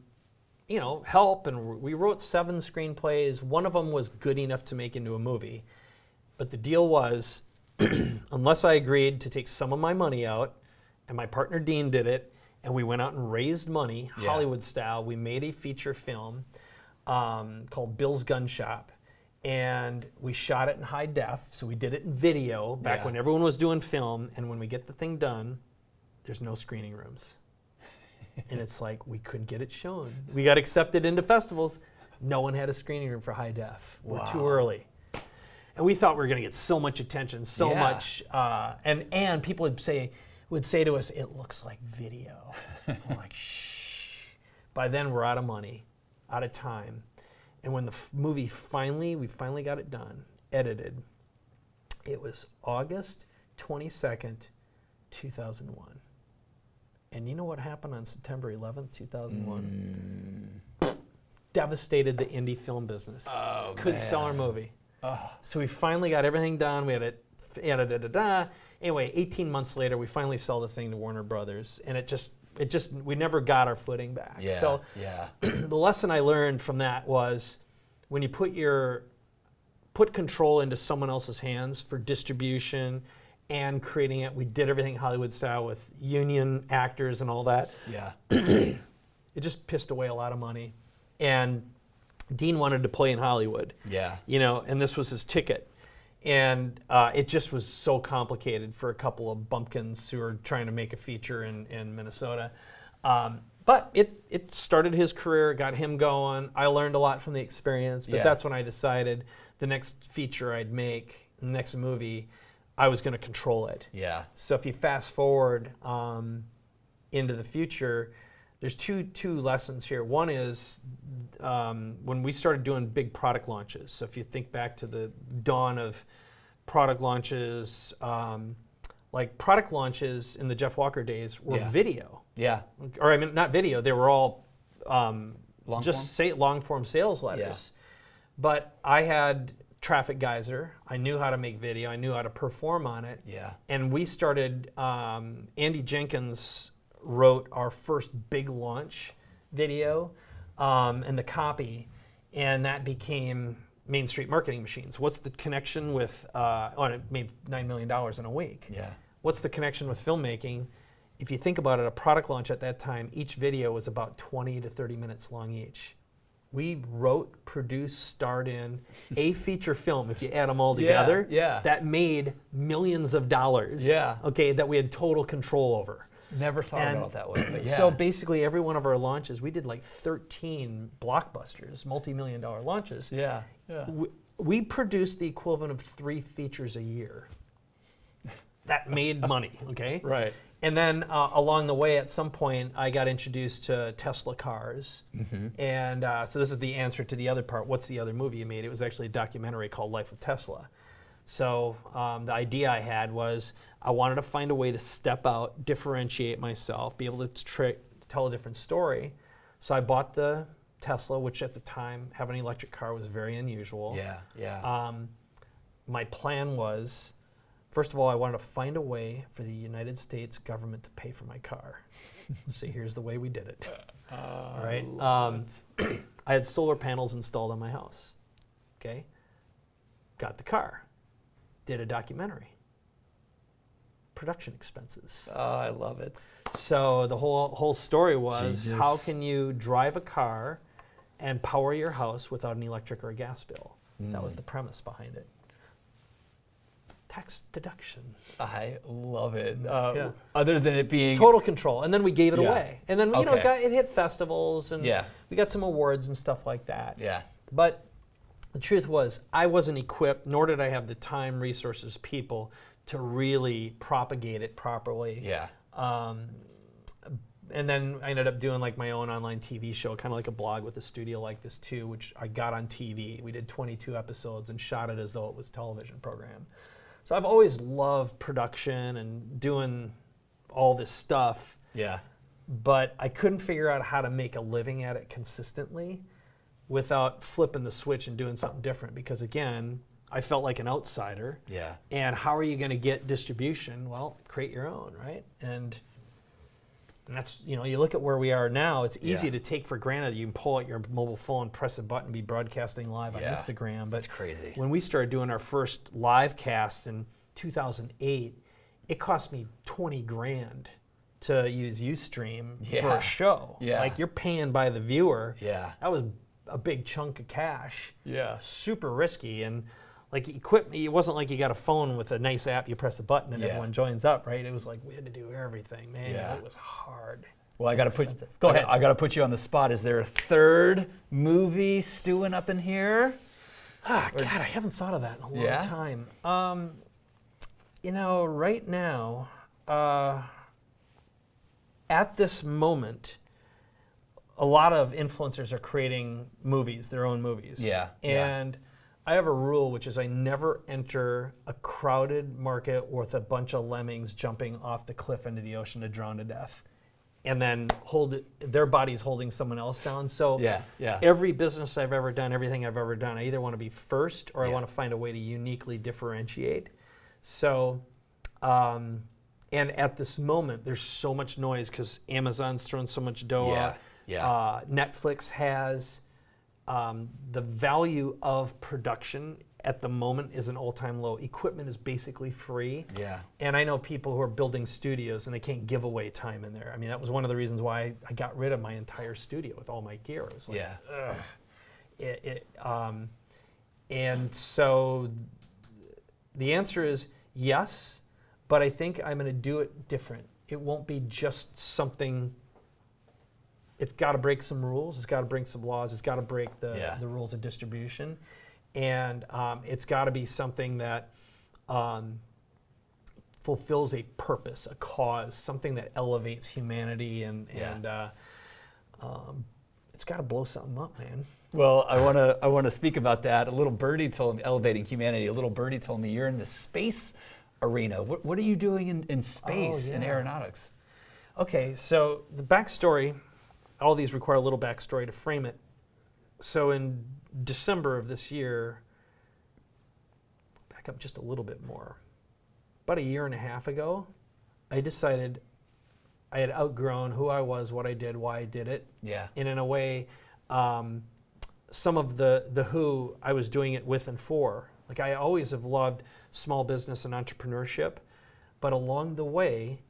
help, and we wrote 7 screenplays. One of them was good enough to make into a movie. But the deal was, unless I agreed to take some of my money out, and my partner Dean did it, and we went out and raised money, Hollywood style, we made a feature film called Bill's Gun Shop. And we shot it in high def, so we did it in video back when everyone was doing film. And when we get the thing done, there's no screening rooms. And it's like, we couldn't get it shown. We got accepted into festivals. No one had a screening room for high def. We're too early. And we thought we were going to get so much attention, so much. And people would say to us, "It looks like video." We're like, shh. By then, we're out of money, out of time. And when the movie we finally got it done, edited, it was August 22nd, 2001. And you know what happened on September 11th, 2001? Devastated the indie film business. Oh, couldn't sell our movie. So we finally got everything done. We had it, Anyway, 18 months later, we finally sell the thing to Warner Brothers, and we never got our footing back. Yeah, so the lesson I learned from that was, when you put control into someone else's hands for distribution and creating it, we did everything Hollywood style with union actors and all that. Yeah. It just pissed away a lot of money. And Dean wanted to play in Hollywood. Yeah. And this was his ticket. And it just was so complicated for a couple of bumpkins who were trying to make a feature in Minnesota. But it started his career, got him going. I learned a lot from the experience, but that's when I decided the next feature I'd make, the next movie, I was going to control it. Yeah. So if you fast forward into the future, there's two lessons here. One is when we started doing big product launches. So if you think back to the dawn of product launches, like product launches in the Jeff Walker days were video. Yeah. Or I mean, not video. They were all long form sales letters. Yeah. But I had Traffic Geyser. I knew how to make video. I knew how to perform on it. Yeah. And we started, Andy Jenkins wrote our first big launch video and the copy, and that became Main Street Marketing Machines. What's the connection with, it made $9 million in a week. Yeah. what's the connection with filmmaking? If you think about it, a product launch at that time, each video was about 20 to 30 minutes long each. We wrote, produced, starred in a feature film, if you add them all together, that made millions of dollars, okay, that we had total control over. Never thought about it that way, but So basically every one of our launches, we did like 13 blockbusters, multi-million-dollar launches. We produced the equivalent of 3 features a year. That made money, okay? Right. And then along the way, at some point, I got introduced to Tesla cars. And so this is the answer to the other part. What's the other movie you made? It was actually a documentary called Life of Tesla. So the idea I had was I wanted to find a way to step out, differentiate myself, be able to tell a different story. So I bought the Tesla, which at the time, having an electric car was very unusual. My plan was, first of all, I wanted to find a way for the United States government to pay for my car. So here's the way we did it. All right. I had solar panels installed on my house. Okay. Got the car. Did a documentary. Production expenses. Oh, I love it. So the whole story was, how can you drive a car and power your house without an electric or a gas bill? That was the premise behind it. Tax deduction. I love it. Other than it being total control, and then we gave it away, and then it hit festivals, and we got some awards and stuff like that. But the truth was, I wasn't equipped, nor did I have the time, resources, people to really propagate it properly. And then I ended up doing like my own online TV show, kind of like a blog with a studio like this too, which I got on TV. We did 22 episodes and shot it as though it was a television program. So I've always loved production and doing all this stuff. But I couldn't figure out how to make a living at it consistently without flipping the switch and doing something different. Because again, I felt like an outsider. And how are you going to get distribution? Well, create your own, right? And that's, you look at where we are now, it's easy to take for granted that you can pull out your mobile phone, press a button, be broadcasting live on Instagram. But it's crazy. When we started doing our first live cast in 2008, it cost me 20 grand to use Ustream for a show. Like, you're paying by the viewer. That was a big chunk of cash. Super risky. And like equipment, it wasn't like you got a phone with a nice app, you press a button and everyone joins up, right? It was like we had to do everything, man. It was hard. Well, I got to put you on the spot. Is there a third movie stewing up in here? God, I haven't thought of that in a long time. Right now, at this moment, a lot of influencers are creating movies, their own movies. And I have a rule, which is I never enter a crowded market with a bunch of lemmings jumping off the cliff into the ocean to drown to death, and then their bodies holding someone else down. So every business I've ever done, everything I've ever done, I either want to be first or I want to find a way to uniquely differentiate. So, and at this moment, there's so much noise because Amazon's thrown so much dough out. Netflix has. The value of production at the moment is an all-time low. Equipment is basically free. And I know people who are building studios and they can't give away time in there. I mean, that was one of the reasons why I got rid of my entire studio with all my gear. It was like, and so the answer is yes, but I think I'm going to do it different. It won't be just something. It's got to break some rules. It's got to break some laws. It's got to break the rules of distribution, and it's got to be something that fulfills a purpose, a cause, something that elevates humanity, and it's got to blow something up, man. Well, I want to speak about that. A little birdie told me, elevating humanity. A little birdie told me you're in the space arena. What are you doing in space in aeronautics? Okay, so the backstory. All these require a little backstory to frame it. So in December of this year, back up just a little bit more, about a year and a half ago, I decided I had outgrown who I was, what I did, why I did it. And in a way, some of the who I was doing it with and for. Like, I always have loved small business and entrepreneurship, But along the way,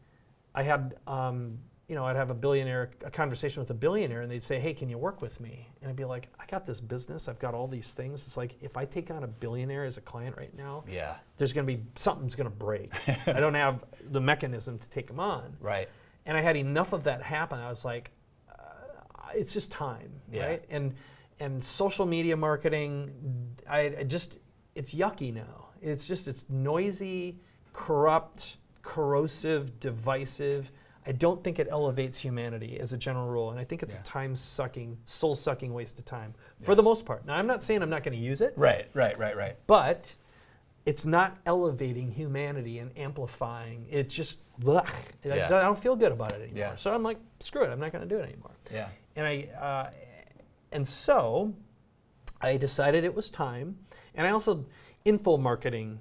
I had, I'd have a conversation with a billionaire, and they'd say, hey, can you work with me? And I'd be like, I got this business. I've got all these things. It's like, if I take on a billionaire as a client right now, there's going to be, something's going to break. I don't have the mechanism to take them on. Right. And I had enough of that happen. I was like, it's just time, right? And social media marketing, it's yucky now. It's noisy, corrupt, corrosive, divisive. I don't think it elevates humanity as a general rule, and I think it's a time-sucking, soul-sucking waste of time for the most part. Now, I'm not saying I'm not going to use it. Right. But it's not elevating humanity and amplifying. It just, I don't feel good about it anymore. Yeah. So I'm like, screw it, I'm not going to do it anymore. Yeah. And so I decided it was time, and I also, info marketing,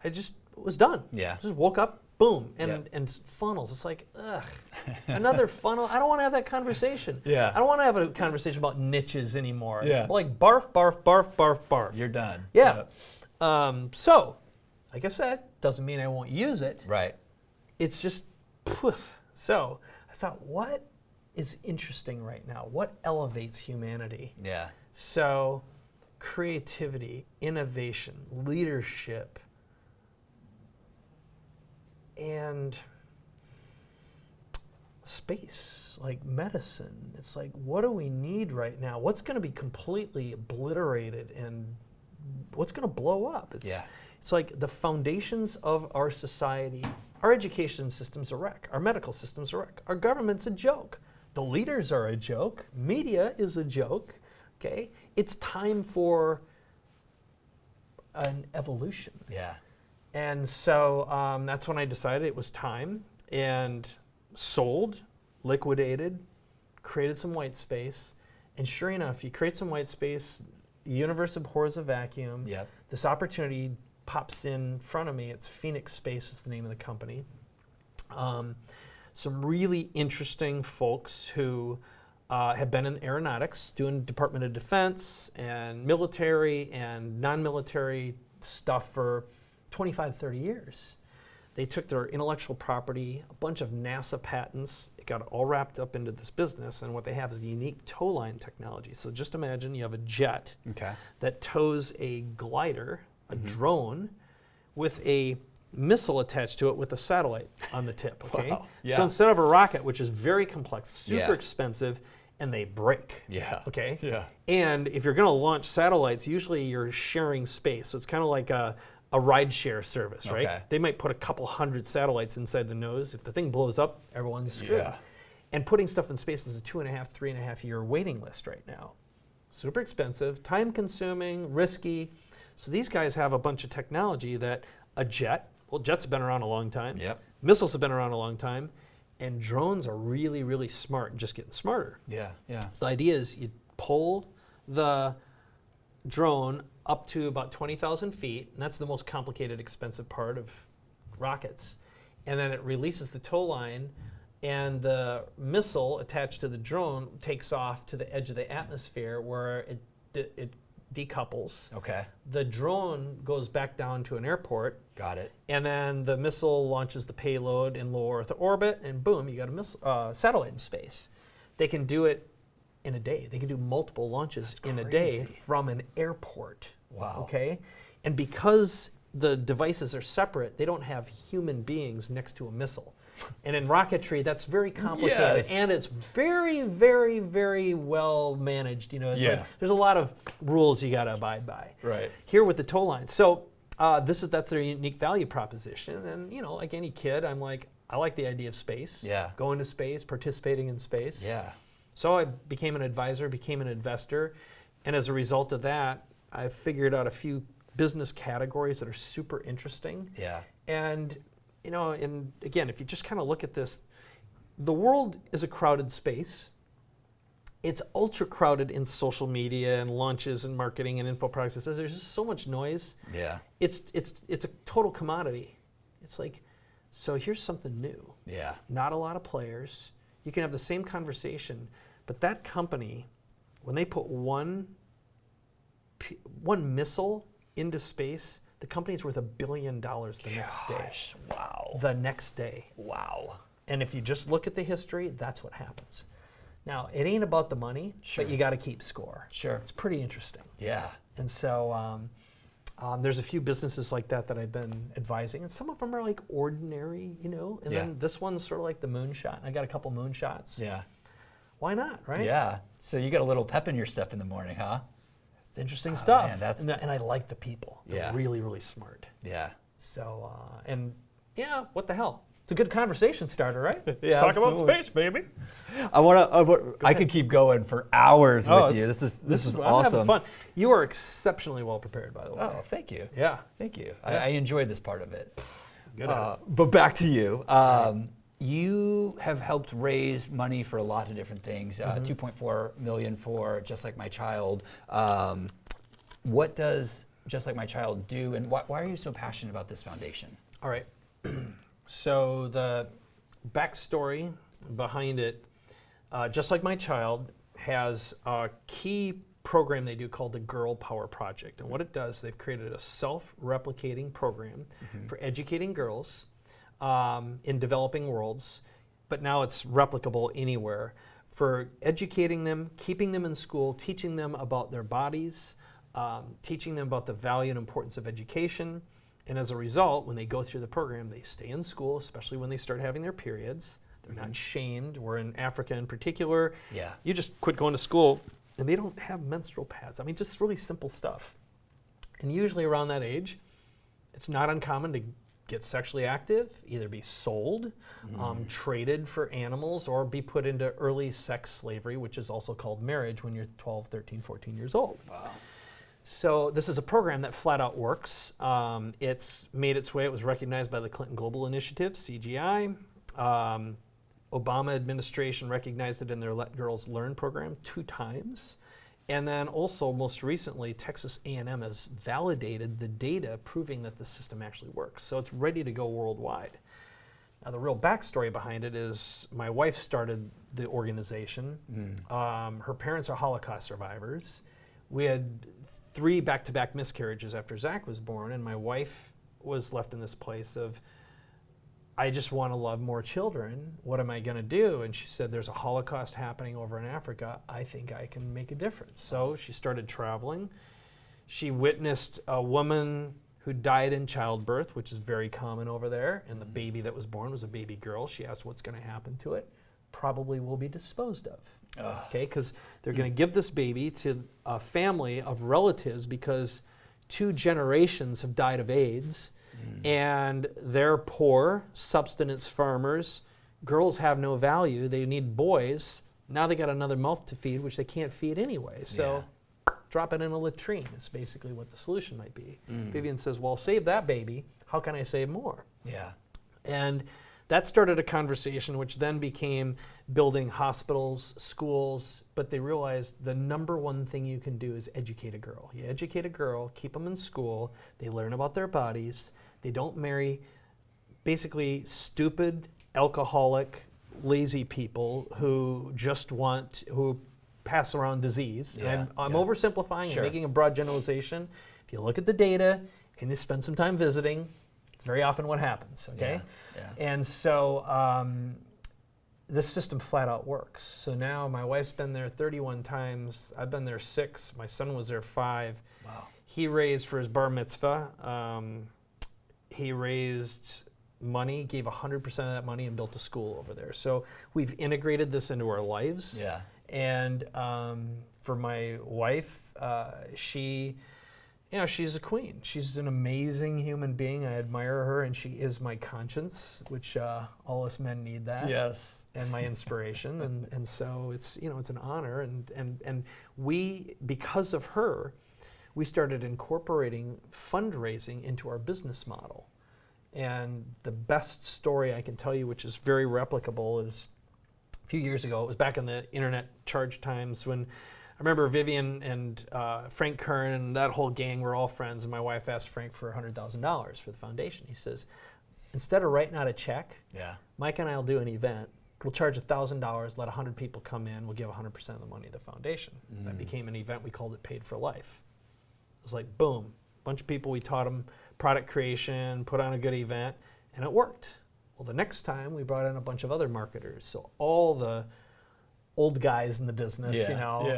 I just was done. Yeah. Just woke up, boom, and funnels. It's like, another funnel. I don't want to have that conversation. Yeah. I don't want to have a conversation about niches anymore. Yeah. It's like barf, barf, barf, barf, barf. You're done. Yeah. So, like I said, doesn't mean I won't use it. Right. It's just poof. So I thought, what is interesting right now? What elevates humanity? Yeah. So creativity, innovation, leadership, and space, like medicine. It's like, what do we need right now? What's going to be completely obliterated and what's going to blow up? It's like the foundations of our society. Our education system's a wreck. Our medical system's a wreck. Our government's a joke. The leaders are a joke. Media is a joke. Okay? It's time for an evolution. Yeah. And so that's when I decided it was time, and sold, liquidated, created some white space. And sure enough, you create some white space, the universe abhors a vacuum. Yep. This opportunity pops in front of me. It's Phoenix Space is the name of the company. Some really interesting folks who have been in aeronautics, doing Department of Defense and military and non-military stuff for 25, 30 years. They took their intellectual property, a bunch of NASA patents, it got all wrapped up into this business, and what they have is a unique tow line technology. So just imagine you have a jet that tows a glider, a drone, with a missile attached to it with a satellite on the tip, okay? Wow. Yeah. So instead of a rocket, which is very complex, super expensive, and they break. Yeah. Okay? Yeah. And if you're going to launch satellites, usually you're sharing space. So it's kind of like a rideshare service, right? Okay. They might put a couple hundred satellites inside the nose. If the thing blows up, everyone's screwed. Yeah. And putting stuff in space is a 2.5, 3.5 year waiting list right now. Super expensive, time consuming, risky. So these guys have a bunch of technology that a jet, well, jets have been around a long time. Yep. Missiles have been around a long time. And drones are really, really smart and just getting smarter. Yeah. Yeah. So the idea is you pull the drone up to about 20,000 feet, and that's the most complicated, expensive part of rockets. And then it releases the tow line, and the missile attached to the drone takes off to the edge of the atmosphere where it decouples. Okay. The drone goes back down to an airport. Got it. And then the missile launches the payload in low Earth orbit, and boom, you got a satellite in space. They can do it in a day. They can do multiple launches in a day from an airport. Wow. Okay? And because the devices are separate, they don't have human beings next to a missile. And in rocketry, that's very complicated. Yes. And it's very, very, very well managed. You know, it's like, there's a lot of rules you got to abide by. Right. Here with the tow line. So that's their unique value proposition. And, you know, like any kid, I'm like, I like the idea of space. Yeah. Going to space, participating in space. Yeah. So I became an advisor, became an investor. And as a result of that, I figured out a few business categories that are super interesting. Yeah. And, you know, and again, if you just kind of look at this, the world is a crowded space. It's ultra crowded in social media and launches and marketing and info products. There's just so much noise. Yeah. It's a total commodity. It's like, so here's something new. Yeah. Not a lot of players. You can have the same conversation, but that company, when they put one missile into space, The company's worth $1 billion the next day. Wow. The next day. Wow. And if you just look at the history, that's what happens. Now, it ain't about the money, but you got to keep score. Sure. It's pretty interesting. Yeah. And so there's a few businesses like that I've been advising, and some of them are like ordinary, and then this one's sort of like the moonshot. I got a couple moonshots. Yeah. Why not, right? Yeah. So you got a little pep in your step in the morning, huh? Interesting stuff. Man, and I like the people. They're really, really smart. Yeah. So, what the hell? It's a good conversation starter, right? Yeah, Let's talk about space, baby. I could keep going for hours with you. This is I'm awesome. having fun. You are exceptionally well prepared, by the way. Oh, thank you. Yeah. Thank you. I enjoyed this part of it. Good at it. But back to you. You have helped raise money for a lot of different things. $2.4 million for Just Like My Child. What does Just Like My Child do, and why are you so passionate about this foundation? All right. So the backstory behind it, Just Like My Child has a key program they do called the Girl Power Project. And what it does, they've created a self-replicating program for educating girls in developing worlds, but now it's replicable anywhere, for educating them, keeping them in school, teaching them about their bodies, teaching them about the value and importance of education. And as a result, when they go through the program, they stay in school, especially when they start having their periods. They're not shamed. We're in Africa in particular. Yeah. You just quit going to school, and they don't have menstrual pads. I mean, just really simple stuff. And usually around that age, it's not uncommon to get sexually active, either be sold, traded for animals, or be put into early sex slavery, which is also called marriage when you're 12, 13, 14 years old. Wow. So this is a program that flat out works. It's made its way. It was recognized by the Clinton Global Initiative, CGI. Obama administration recognized it in their Let Girls Learn program 2 times. And then also, most recently, Texas A&M has validated the data proving that the system actually works. So it's ready to go worldwide. Now, the real backstory behind it is my wife started the organization. Her parents are Holocaust survivors. We had 3 back-to-back miscarriages after Zach was born, and my wife was left in this place of, I just want to love more children. What am I going to do? And she said, there's a Holocaust happening over in Africa. I think I can make a difference. So she started traveling. She witnessed a woman who died in childbirth, which is very common over there, and the baby that was born was a baby girl. She asked, what's going to happen to it? Probably will be disposed of. Okay, because they're going to give this baby to a family of relatives because 2 generations have died of AIDS, and they're poor, subsistence farmers. Girls have no value. They need boys. Now they got another mouth to feed, which they can't feed anyway. So drop it in a latrine is basically what the solution might be. Vivian says, well, save that baby. How can I save more? Yeah. And that started a conversation which then became building hospitals, schools, but they realized the number one thing you can do is educate a girl. You educate a girl, keep them in school, they learn about their bodies, they don't marry basically stupid, alcoholic, lazy people who just who pass around disease. Yeah, And I'm oversimplifying Sure. and making a broad generalization. If you look at the data and you spend some time visiting, it's very often what happens, okay? Yeah. And so this system flat out works. So now my wife's been there 31 times. I've been there 6. My son was there 5. Wow. He raised for his bar mitzvah. He raised money, gave 100% of that money, and built a school over there. So we've integrated this into our lives. Yeah. And for my wife, she's a queen. She's an amazing human being. I admire her, and she is my conscience, which all us men need that. Yes. And my inspiration, and so it's an honor, and we, because of her, we started incorporating fundraising into our business model. And the best story I can tell you, which is very replicable, is a few years ago. It was back in the internet charge times when I remember Vivian and Frank Kern and that whole gang were all friends, and my wife asked Frank for $100,000 for the foundation. He says, instead of writing out a check, Mike and I will do an event. We'll charge $1,000, let 100 people come in, we'll give 100% of the money to the foundation. That became an event, we called it Paid for Life. It was like, boom, a bunch of people, we taught them product creation, put on a good event, and it worked. Well, the next time we brought in a bunch of other marketers. So all the old guys in the business,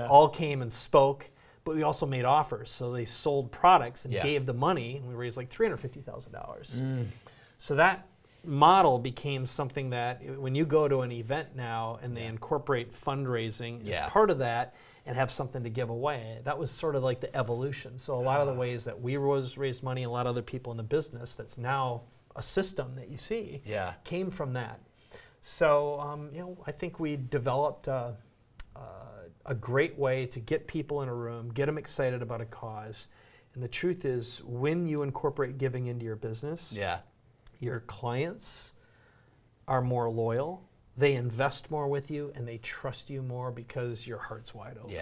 all came and spoke, but we also made offers. So they sold products and gave the money, and we raised like $350,000. So that model became something that when you go to an event now and they incorporate fundraising as part of that and have something to give away, that was sort of like the evolution. So a lot of the ways that we raised money, a lot of other people in the business that's now a system that you see came from that. So I think we developed a great way to get people in a room, get them excited about a cause. And the truth is, when you incorporate giving into your business, your clients are more loyal, they invest more with you, and they trust you more because your heart's wide open.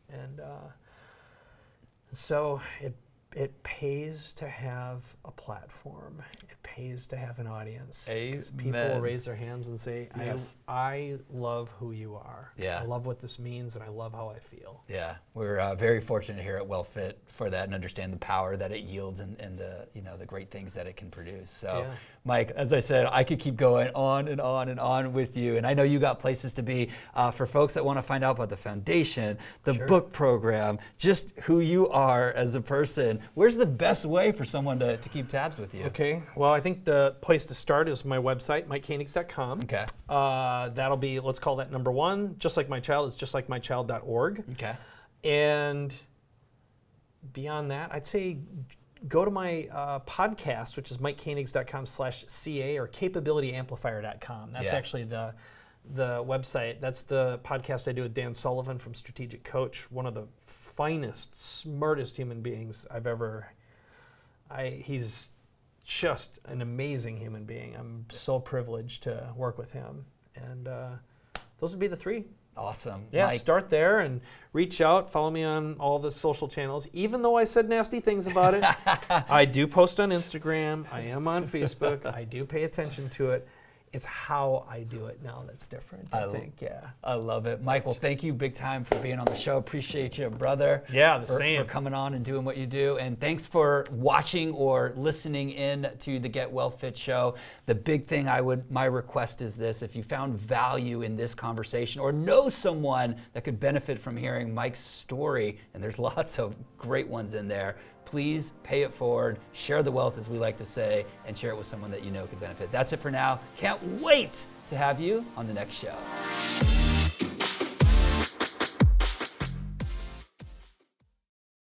And so it pays to have a platform. It pays to have an audience. People will raise their hands and say, I love who you are. I love what this means, and I love how I feel. We're very fortunate here at WellFit for that and understand the power that it yields and the great things that it can produce. So, Mike, as I said, I could keep going on and on and on with you. And I know you got places to be. For folks that want to find out about the foundation, the book program, just who you are as a person, where's the best way for someone to keep tabs with you? Okay. Well, I think the place to start is my website, MikeKoenigs.com. Okay. That'll be, let's call that number one. Just Like My Child is justlikeMychild.org. Okay. And beyond that, I'd say go to my podcast, which is MikeKoenigs.com/CA or capabilityamplifier.com. That's actually the website. That's the podcast I do with Dan Sullivan from Strategic Coach, one of the finest, smartest human beings I've ever. He's just an amazing human being. I'm so privileged to work with him. And those would be the three. Awesome. Yeah, Mike. Start there and reach out. Follow me on all the social channels. Even though I said nasty things about it, I do post on Instagram. I am on Facebook. I do pay attention to it. It's how I do it now that's different, I think. I love it. Mike, well, thank you big time for being on the show. Appreciate you, brother. Yeah, same. For coming on and doing what you do. And thanks for watching or listening in to the Get Well Fit show. The big thing my request is this: if you found value in this conversation or know someone that could benefit from hearing Mike's story, and there's lots of great ones in there, please pay it forward, share the wealth, as we like to say, and share it with someone that you know could benefit. That's it for now. Can't wait to have you on the next show.